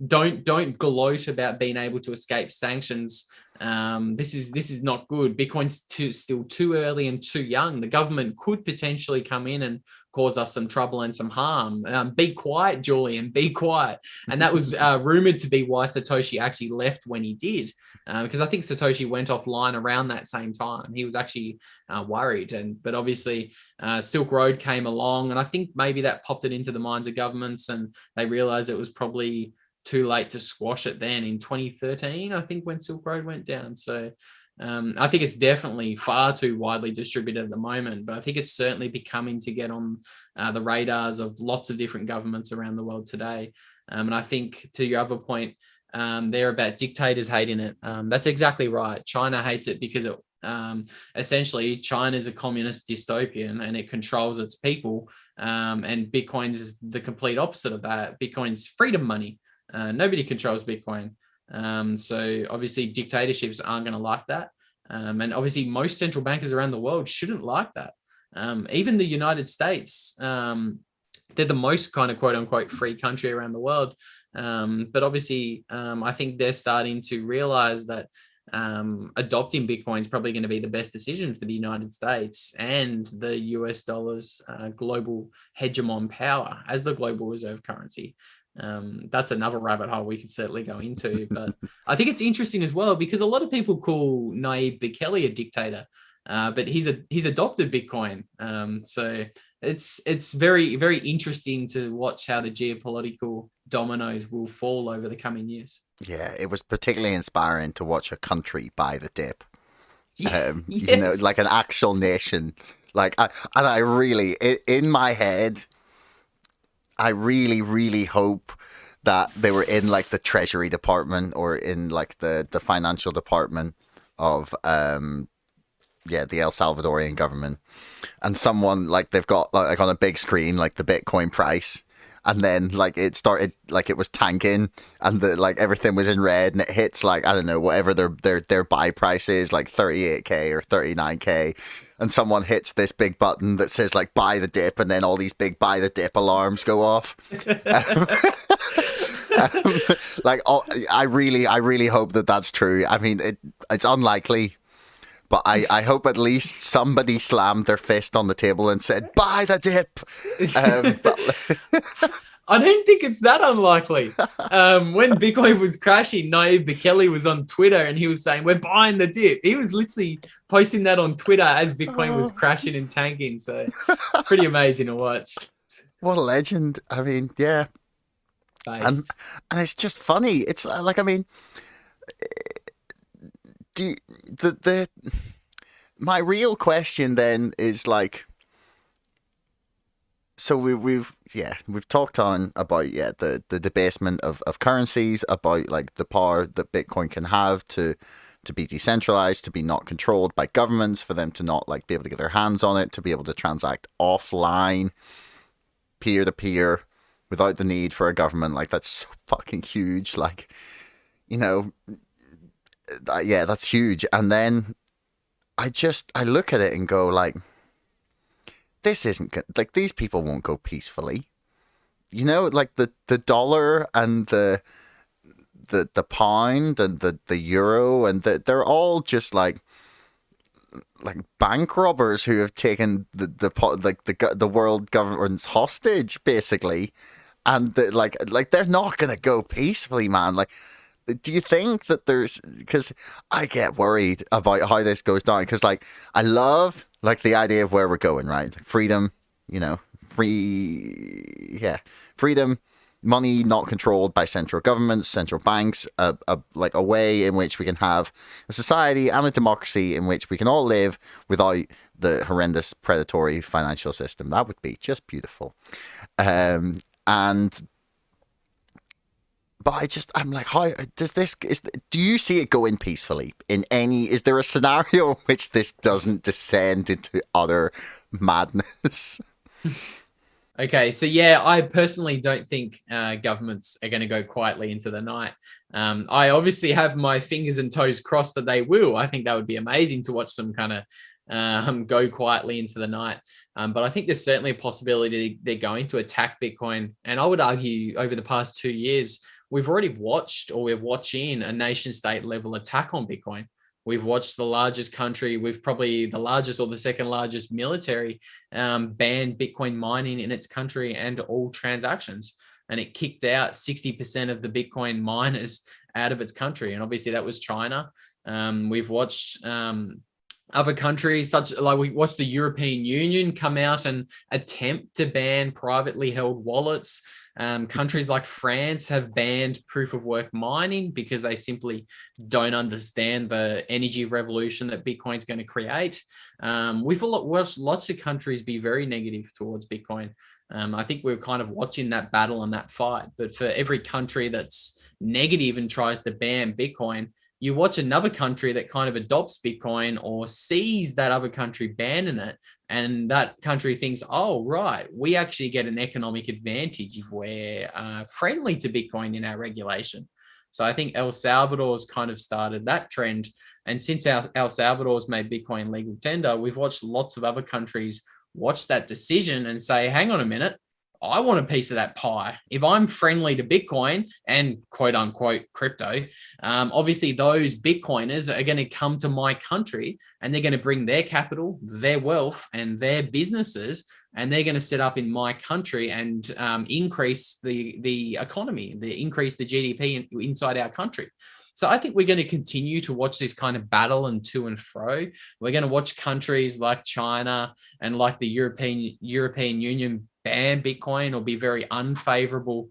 S2: don't gloat about being able to escape sanctions. This is not good. Bitcoin's still too early and too young. The government could potentially come in and cause us some trouble and some harm. Be quiet, Julian, be quiet. And that was rumored to be why Satoshi actually left when he did, because I think Satoshi went offline around that same time. He was actually worried, but obviously Silk Road came along, and I think maybe that popped it into the minds of governments, and they realized it was probably too late to squash it then in 2013, I think, when Silk Road went down. So I think it's definitely far too widely distributed at the moment, but I think it's certainly becoming to get on the radars of lots of different governments around the world today. And I think to your other point, there about dictators hating it. That's exactly right. China hates it because it essentially China is a communist dystopian and it controls its people. And Bitcoin is the complete opposite of that. Bitcoin's freedom money. Nobody controls Bitcoin. So obviously dictatorships aren't going to like that. And obviously most central bankers around the world shouldn't like that. Even the United States, they're the most kind of quote unquote free country around the world. But obviously, I think they're starting to realize that adopting Bitcoin is probably going to be the best decision for the United States and the US dollar's global hegemon power as the global reserve currency. That's another rabbit hole we could certainly go into, but I think it's interesting as well because a lot of people call Nayib Bukele a dictator, but he's adopted Bitcoin. So it's very, very interesting to watch how the geopolitical dominoes will fall over the coming years.
S1: Yeah, it was particularly inspiring to watch a country buy the dip.
S2: Yes.
S1: Like an actual nation. And I really, in my head, I really, really hope that they were in like the Treasury Department or in like the financial department of the El Salvadorian government, and someone like they've got like on a big screen like the Bitcoin price, and then like it started like it was tanking, and the like everything was in red, and it hits like I don't know whatever their buy price is, like 38K or 39K, and someone hits this big button that says like buy the dip, and then all these big buy the dip alarms go off. um, I really hope that that's true. I mean, it's unlikely, but I hope at least somebody slammed their fist on the table and said, buy the dip. But
S2: I don't think it's that unlikely. When Bitcoin was crashing, Nayib Bukele was on Twitter and he was saying, we're buying the dip. He was literally posting that on Twitter as Bitcoin was crashing and tanking. So it's pretty amazing to watch.
S1: What a legend. I mean, yeah. And,
S2: Based.
S1: and it's just funny. It's like, I mean, do you, the my real question then is like, so we've talked on about the debasement of currencies, about like the power that Bitcoin can have to be decentralized, to be not controlled by governments, for them to not like be able to get their hands on it, to be able to transact offline, peer to peer, without the need for a government. Like that's so fucking huge. Like, you know, that's huge. And then I look at it and go like, this isn't good. Like these people won't go peacefully. You know, like the dollar and the pound and the euro and they're all just like bank robbers who have taken the world governments hostage basically, and like they're not gonna go peacefully, man. Like, do you think that because I get worried about how this goes down, because like I love like the idea of where we're going, right? Freedom, freedom, money not controlled by central governments, central banks, like a way in which we can have a society and a democracy in which we can all live without the horrendous predatory financial system. That would be just beautiful. And But I'm like, how does do you see it going peacefully is there a scenario in which this doesn't descend into utter madness?
S2: Okay, so yeah, I personally don't think governments are going to go quietly into the night. I obviously have my fingers and toes crossed that they will. I think that would be amazing to watch them kind of go quietly into the night. But I think there's certainly a possibility they're going to attack Bitcoin. And I would argue over the past 2 years, we've already watched, or we're watching, a nation state level attack on Bitcoin. We've watched the largest country, we've probably the largest or the second largest military ban Bitcoin mining in its country and all transactions. And it kicked out 60% of the Bitcoin miners out of its country. And obviously that was China. We've watched other countries, such like we watched the European Union come out and attempt to ban privately held wallets. Countries like France have banned proof of work mining because they simply don't understand the energy revolution that Bitcoin's going to create. We've watched lots of countries be very negative towards Bitcoin. I think we're kind of watching that battle and that fight. But for every country that's negative and tries to ban Bitcoin, you watch another country that kind of adopts Bitcoin or sees that other country banning it, and that country thinks, oh, right, we actually get an economic advantage if we're friendly to Bitcoin in our regulation. So I think El Salvador's kind of started that trend. And since El Salvador's made Bitcoin legal tender, we've watched lots of other countries watch that decision and say, hang on a minute, I want a piece of that pie. If I'm friendly to Bitcoin and quote unquote crypto, obviously those Bitcoiners are going to come to my country and they're going to bring their capital, their wealth, and their businesses, and they're going to set up in my country and increase the economy, increase the GDP inside our country. So I think we're going to continue to watch this kind of battle and to and fro. We're going to watch countries like China and like the European Union ban Bitcoin or be very unfavorable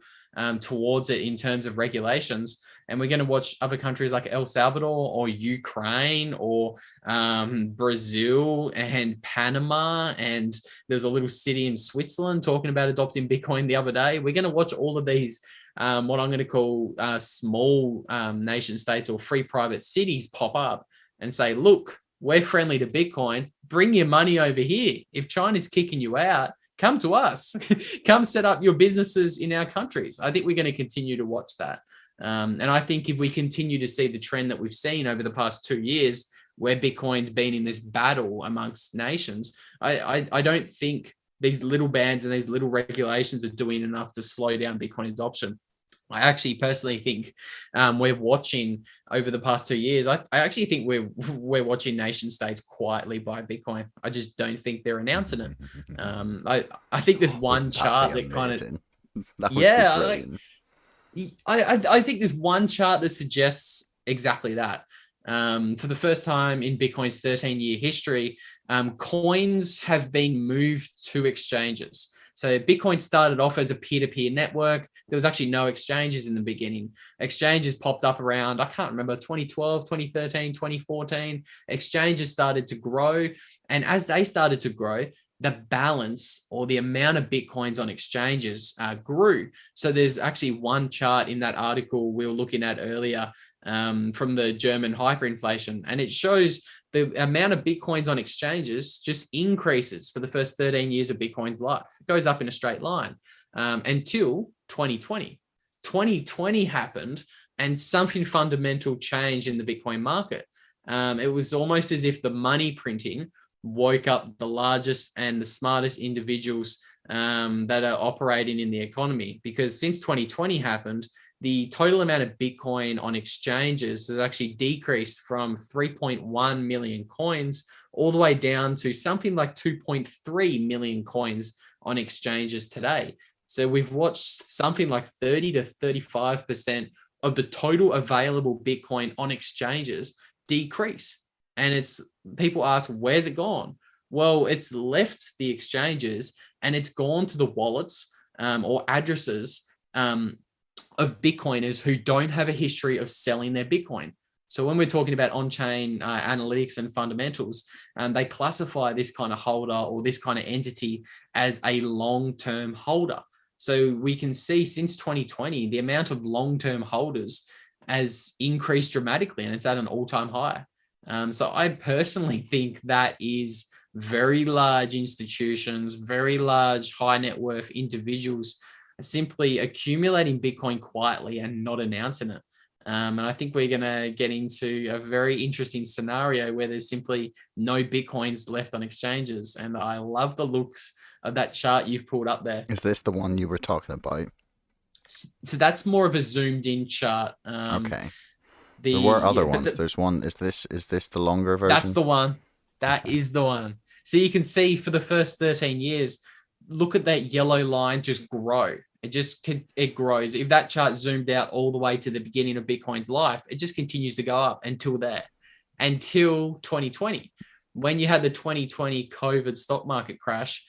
S2: towards it in terms of regulations. And we're going to watch other countries like El Salvador or Ukraine or Brazil and Panama. And there's a little city in Switzerland talking about adopting Bitcoin the other day. We're going to watch all of these, what I'm going to call small nation states or free private cities pop up and say, look, we're friendly to Bitcoin. Bring your money over here. If China's kicking you out, come to us. Come set up your businesses in our countries. I think we're going to continue to watch that. And I think if we continue to see the trend that we've seen over the past 2 years, where Bitcoin's been in this battle amongst nations, I don't think these little bans and these little regulations are doing enough to slow down Bitcoin adoption. I actually personally think we're watching over the past 2 years. I actually think we're watching nation states quietly buy Bitcoin. I just don't think they're announcing it. I think there's one chart that kind of yeah. I think there's one chart that suggests exactly that. For the first time in Bitcoin's 13-year history, coins have been moved to exchanges. So Bitcoin started off as a peer-to-peer network. There was actually no exchanges in the beginning. Exchanges popped up around, I can't remember, 2012, 2013, 2014. Exchanges started to grow. And as they started to grow, the balance or the amount of Bitcoins on exchanges grew. So there's actually one chart in that article we were looking at earlier from the German hyperinflation, and it shows the amount of Bitcoins on exchanges just increases for the first 13 years of Bitcoin's life. It goes up in a straight line until 2020. 2020 happened and something fundamental changed in the Bitcoin market. It was almost as if the money printing woke up the largest and the smartest individuals that are operating in the economy. Because since 2020 happened, the total amount of Bitcoin on exchanges has actually decreased from 3.1 million coins all the way down to something like 2.3 million coins on exchanges today. So we've watched something like 30 to 35% of the total available Bitcoin on exchanges decrease. And it's people ask, where's it gone? Well, it's left the exchanges and it's gone to the wallets or addresses of Bitcoiners who don't have a history of selling their Bitcoin. So when we're talking about on-chain analytics and fundamentals, they classify this kind of holder or this kind of entity as a long-term holder. So we can see since 2020, the amount of long-term holders has increased dramatically and it's at an all-time high. So I personally think that is very large institutions, very large high net worth individuals simply accumulating Bitcoin quietly and not announcing it. And I think we're going to get into a very interesting scenario where there's simply no Bitcoins left on exchanges. And I love the looks of that chart you've pulled up there.
S1: Is this the one you were talking about?
S2: So that's more of a zoomed in chart.
S1: Okay. There were other ones. There's one. Is this the longer version?
S2: That's the one. That is the one. So you can see for the first 13 years, look at that yellow line just grow. It grows. If that chart zoomed out all the way to the beginning of Bitcoin's life, it just continues to go up until 2020. When you had the 2020 COVID stock market crash,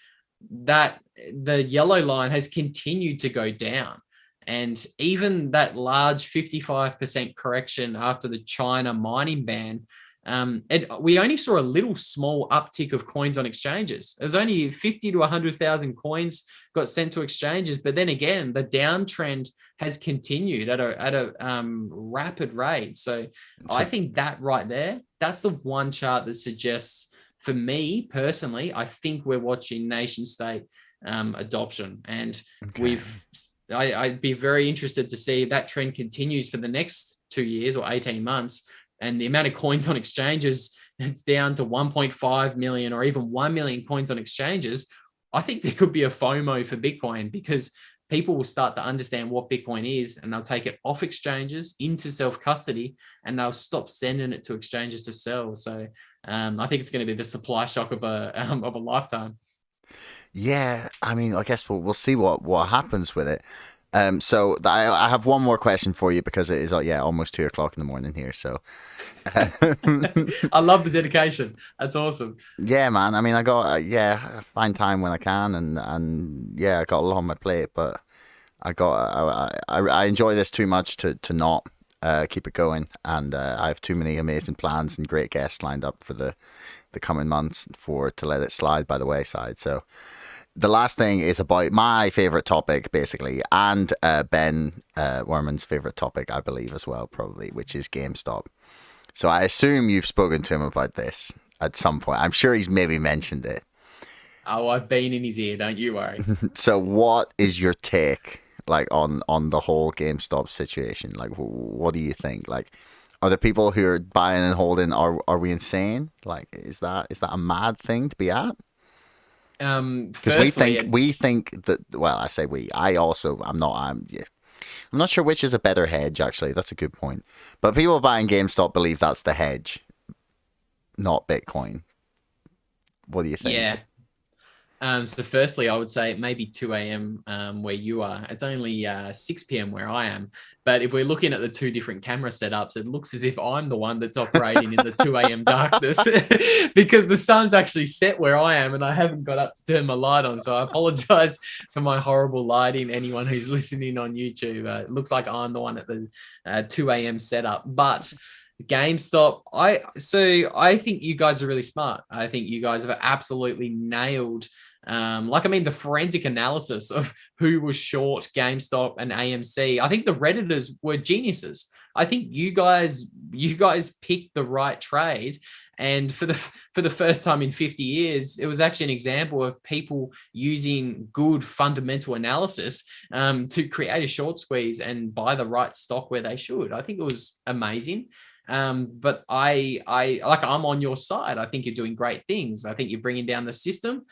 S2: that the yellow line has continued to go down. And even that large 55% correction after the China mining ban, we only saw a little small uptick of coins on exchanges. There's only 50 to 100,000 coins got sent to exchanges. But then again, the downtrend has continued at a rapid rate. So I think that right there, that's the one chart that suggests, for me personally, I think we're watching nation state adoption. And I'd be very interested to see if that trend continues for the next 2 years or 18 months. And the amount of coins on exchanges, it's down to 1.5 million or even 1 million coins on exchanges. I think there could be a FOMO for Bitcoin because people will start to understand what Bitcoin is and they'll take it off exchanges into self-custody and they'll stop sending it to exchanges to sell. So I think it's going to be the supply shock of a lifetime.
S1: Yeah, I mean, I guess we'll see what happens with it. I have one more question for you because it is almost 2 o'clock in the morning here. So
S2: I love the dedication. That's awesome.
S1: yeah, man. I mean, I find time when I can, and yeah, I got a lot on my plate, but I enjoy this too much to not keep it going, and I have too many amazing plans and great guests lined up for the coming months for to let it slide by the wayside. So the last thing is about my favorite topic, basically, and Ben Werman's favorite topic, I believe, as well, probably, which is GameStop. So I assume you've spoken to him about this at some point. I'm sure he's maybe mentioned it.
S2: Oh, I've been in his ear. Don't you worry.
S1: So what is your take like on the whole GameStop situation? Like, what do you think? Like, are there people who are buying and holding? Are we insane? Like, is that a mad thing to be at? Because
S2: Firstly, and
S1: we think that. Well, I say we. I also. I'm not. Yeah, I'm not sure which is a better hedge. Actually, that's a good point. But people buying GameStop believe that's the hedge, not Bitcoin. What do you think?
S2: yeah. So firstly, I would say maybe 2 a.m. Where you are. It's only 6 p.m. where I am. But if we're looking at the two different camera setups, it looks as if I'm the one that's operating in the 2 a.m. darkness because the sun's actually set where I am and I haven't got up to turn my light on. So I apologize for my horrible lighting. Anyone who's listening on YouTube, it looks like I'm the one at the 2 a.m. setup. But GameStop, I think you guys are really smart. I think you guys have absolutely nailed the forensic analysis of who was short GameStop and AMC. I think the Redditors were geniuses. I think you guys picked the right trade. And for the first time in 50 years, it was actually an example of people using good fundamental analysis to create a short squeeze and buy the right stock where they should. I think it was amazing. But I'm on your side. I think you're doing great things. I think you're bringing down the system.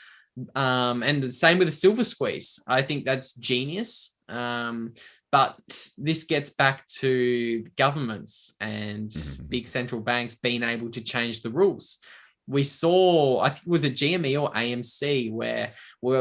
S2: And the same with the silver squeeze. I think that's genius. But this gets back to governments and big central banks being able to change the rules. We saw, I think, was it GME or AMC, where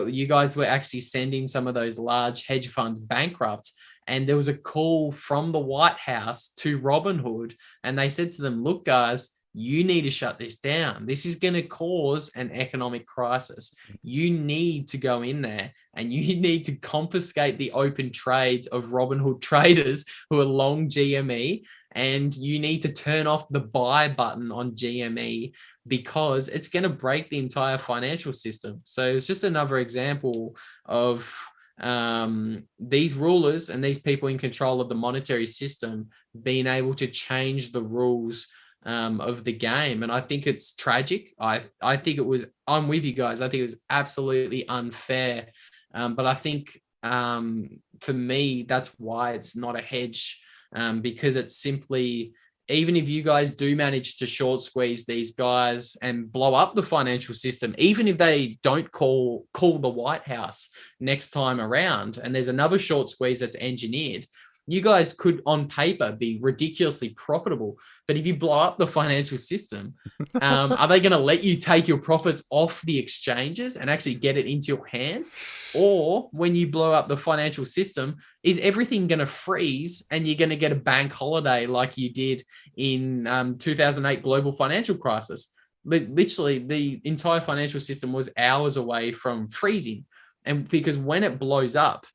S2: you guys were actually sending some of those large hedge funds bankrupt. And there was a call from the White House to Robinhood, and they said to them, look, guys, you need to shut this down. This is going to cause an economic crisis. You need to go in there and you need to confiscate the open trades of Robinhood traders who are long GME. And you need to turn off the buy button on GME because it's going to break the entire financial system. So it's just another example of these rulers and these people in control of the monetary system being able to change the rules of the game. And I think it's tragic. I think I'm with you guys. I think it was absolutely unfair. But I think for me, that's why it's not a hedge, because it's simply, even if you guys do manage to short squeeze these guys and blow up the financial system, even if they don't call the White House next time around, and there's another short squeeze that's engineered, you guys could on paper be ridiculously profitable. But if you blow up the financial system, are they going to let you take your profits off the exchanges and actually get it into your hands? Or when you blow up the financial system, is everything going to freeze and you're going to get a bank holiday like you did in 2008 global financial crisis? Literally, the entire financial system was hours away from freezing. And because when it blows up,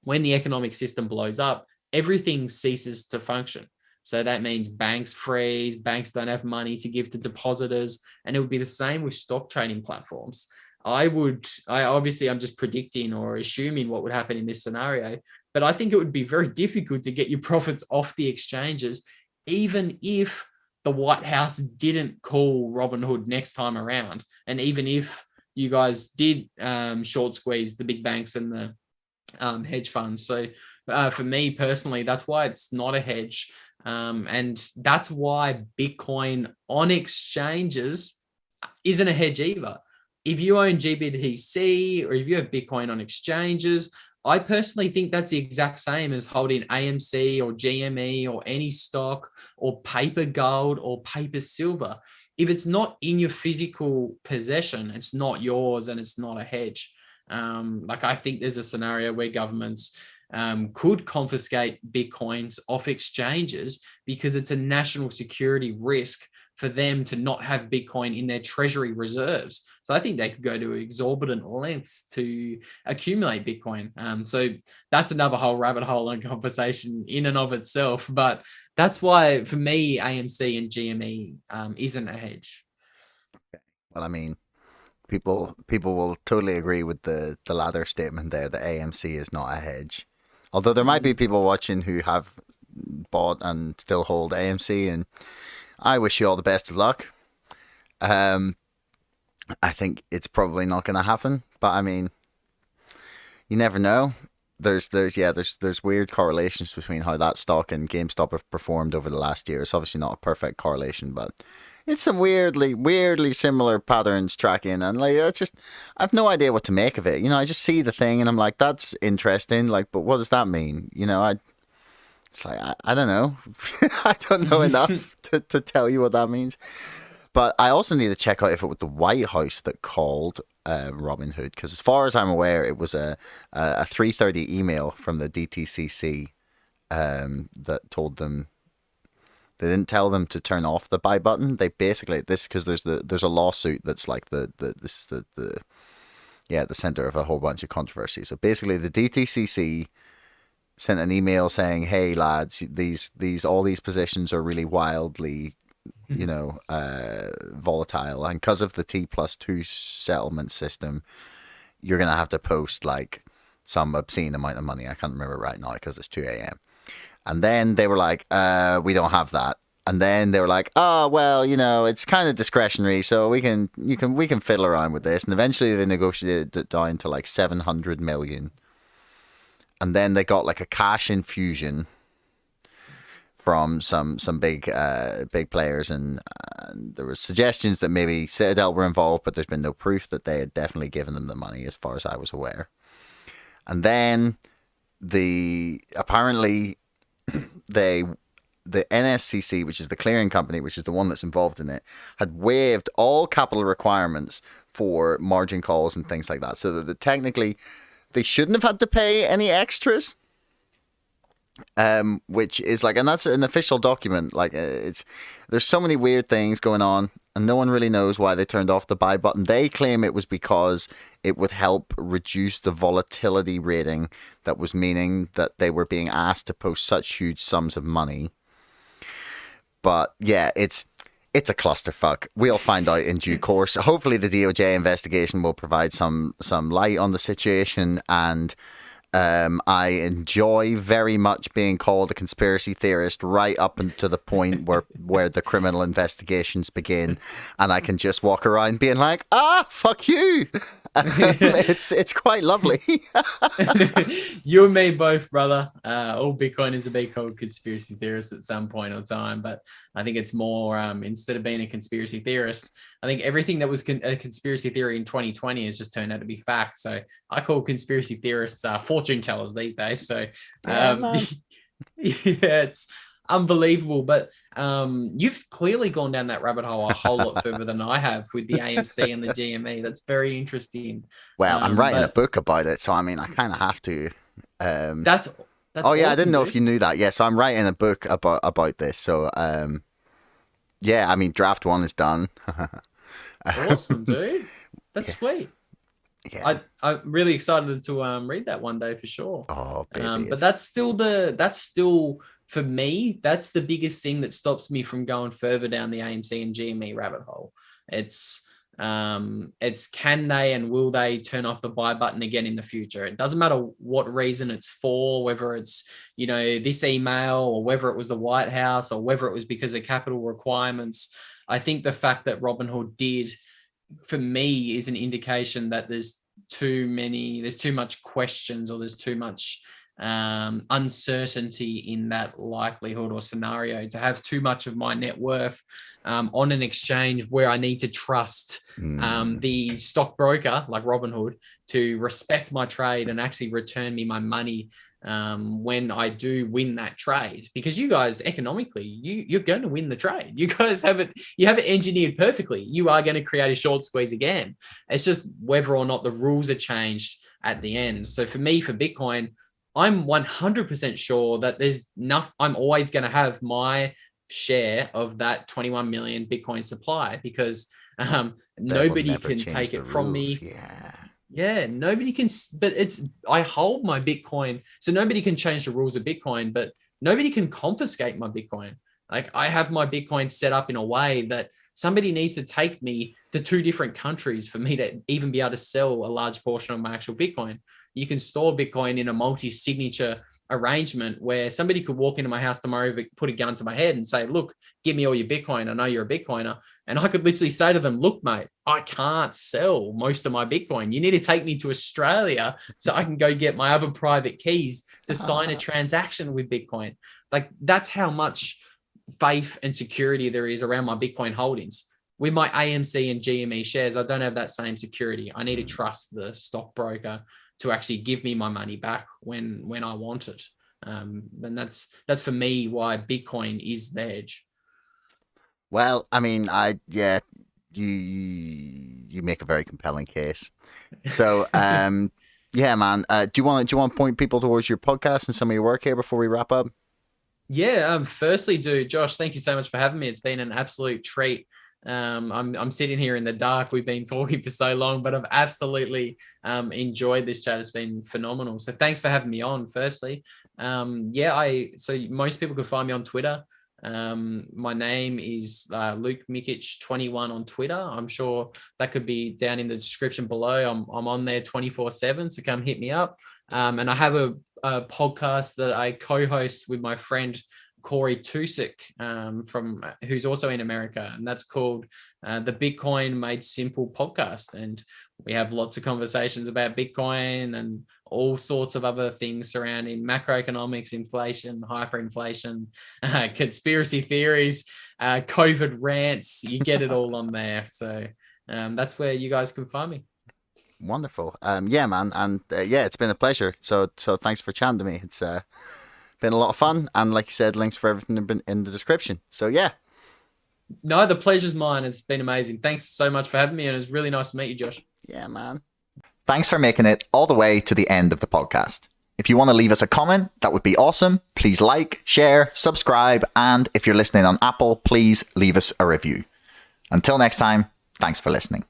S2: when the economic system blows up, everything ceases to function. So that means banks freeze, banks don't have money to give to depositors. And it would be the same with stock trading platforms. I'm just predicting or assuming what would happen in this scenario, but I think it would be very difficult to get your profits off the exchanges, even if the White House didn't call Robinhood next time around. And even if you guys did short squeeze the big banks and the hedge funds. So for me personally, that's why it's not a hedge. And that's why Bitcoin on exchanges isn't a hedge either. If you own GBTC or if you have Bitcoin on exchanges, I personally think that's the exact same as holding AMC or GME or any stock or paper gold or paper silver. If it's not in your physical possession, it's not yours and it's not a hedge. I think there's a scenario where governments could confiscate Bitcoins off exchanges because it's a national security risk for them to not have Bitcoin in their treasury reserves. So I think they could go to exorbitant lengths to accumulate Bitcoin. So that's another whole rabbit hole and conversation in and of itself. But that's why, for me, AMC and GME isn't a hedge.
S1: Well, I mean, people will totally agree with the latter statement there. That AMC is not a hedge. Although there might be people watching who have bought and still hold AMC, and I wish you all the best of luck. Um, I think it's probably not going to happen, but I mean, you never know. There's weird correlations between how that stock and GameStop have performed over the last year. It's obviously not a perfect correlation, but it's some weirdly similar patterns tracking, and like it's just I've no idea what to make of it. I just see the thing and I'm like, that's interesting. Like, but what does that mean? It's like I don't know. I don't know enough to tell you what that means. But I also need to check out if it was the White House that called Robinhood, because as far as I'm aware, it was a 3:30 email from the DTCC that told them they didn't tell them to turn off the buy button. They basically because there's a lawsuit that's like this is the center of a whole bunch of controversy. So basically, the DTCC sent an email saying, "Hey lads, these all these positions are really wildly, volatile, and because of the T+2 settlement system, you're gonna have to post like some obscene amount of money. I can't remember right now because it's 2 a.m. And then they were like, we don't have that. And then they were like, oh well, it's kind of discretionary, so we can fiddle around with this. And eventually they negotiated it down to like 700 million. And then they got like a cash infusion from some big players, and there were suggestions that maybe Citadel were involved, but there's been no proof that they had definitely given them the money, as far as I was aware. And then apparently the NSCC, which is the clearing company, which is the one that's involved in it, had waived all capital requirements for margin calls and things like that, so that technically they shouldn't have had to pay any extras. Which is like, and that's an official document. Like, there's so many weird things going on, and no one really knows why they turned off the buy button. They claim it was because it would help reduce the volatility rating. That was meaning that they were being asked to post such huge sums of money. But yeah, it's a clusterfuck. We'll find out in due course. Hopefully, the DOJ investigation will provide some light on the situation, and I enjoy very much being called a conspiracy theorist right up until the point where the criminal investigations begin, and I can just walk around being like, fuck you. It's quite lovely.
S2: You and me both, brother. All Bitcoiners are being called conspiracy theorists at some point in time, but I think it's more instead of being a conspiracy theorist, I think everything that was a conspiracy theory in 2020 has just turned out to be fact. So I call conspiracy theorists fortune tellers these days. So yeah, it's unbelievable. But you've clearly gone down that rabbit hole a whole lot further than I have with the AMC and the GME. That's very interesting.
S1: Well, I'm writing a book about it, so I mean, I kind of have to.
S2: That's
S1: oh yeah,
S2: awesome,
S1: I didn't know
S2: dude.
S1: if you knew that. Yeah, so I'm writing a book about this. So yeah, I mean, draft one is done.
S2: Awesome, dude. That's sweet.
S1: Yeah.
S2: I'm really excited to read that one day for sure.
S1: Oh, baby.
S2: But that's still for me, that's the biggest thing that stops me from going further down the AMC and GME rabbit hole. It's can they and will they turn off the buy button again in the future? It doesn't matter what reason it's for, whether it's, this email, or whether it was the White House, or whether it was because of capital requirements. I think the fact that Robinhood did, for me, is an indication that there's too much questions, or there's too much uncertainty in that likelihood or scenario to have too much of my net worth on an exchange where I need to trust the stockbroker like Robinhood to respect my trade and actually return me my money when I do win that trade. Because you guys, economically, you're going to win the trade. You guys have it engineered perfectly. You are going to create a short squeeze again. It's just whether or not the rules are changed at the end. So for me, for Bitcoin, I'm 100% sure that there's enough. I'm always going to have my share of that 21 million Bitcoin supply because
S1: They will
S2: nobody
S1: never
S2: can
S1: change
S2: take
S1: the
S2: it from
S1: rules.
S2: me.
S1: Yeah.
S2: Yeah, nobody can, but I hold my Bitcoin. So nobody can change the rules of Bitcoin, but nobody can confiscate my Bitcoin. Like I have my Bitcoin set up in a way that somebody needs to take me to two different countries for me to even be able to sell a large portion of my actual Bitcoin. You can store Bitcoin in a multi-signature arrangement where somebody could walk into my house tomorrow, put a gun to my head and say, look, give me all your Bitcoin. I know you're a Bitcoiner. And I could literally say to them, look, mate, I can't sell most of my Bitcoin. You need to take me to Australia so I can go get my other private keys to sign a transaction with Bitcoin. Like that's how much faith and security there is around my Bitcoin holdings. With my AMC and GME shares, I don't have that same security. I need to trust the stockbroker to actually give me my money back when I want it. And that's for me why Bitcoin is the hedge.
S1: Well, I mean, you make a very compelling case. So, yeah, man. Do you want to point people towards your podcast and some of your work here before we wrap up?
S2: Yeah. Firstly, dude, Josh, thank you so much for having me. It's been an absolute treat. I'm sitting here in the dark. We've been talking for so long, but I've absolutely enjoyed this chat. It's been phenomenal. So thanks for having me on. Firstly, yeah, so most people can find me on Twitter. My name is Luke Mikic 21 on Twitter. I'm sure that could be down in the description below. I'm on there 24/7, so come hit me up. And I have a podcast that I co-host with my friend Corey Tusik from who's also in America, and that's called the Bitcoin Made Simple podcast. And we have lots of conversations about Bitcoin and all sorts of other things surrounding macroeconomics, inflation, hyperinflation, conspiracy theories, COVID rants. You get it all on there. So that's where you guys can find me.
S1: Wonderful. Yeah, man, and yeah, it's been a pleasure. So thanks for chatting to me. It's been a lot of fun, and like you said, links for everything have been in the description. So yeah,
S2: No, the pleasure's mine. It's been amazing. Thanks so much for having me, and it's really nice to meet you, Josh.
S1: yeah, man. Thanks for making it all the way to the end of the podcast. If you want to leave us a comment, that would be awesome. Please like, share, subscribe, and if you're listening on Apple, please leave us a review. Until next time, thanks for listening.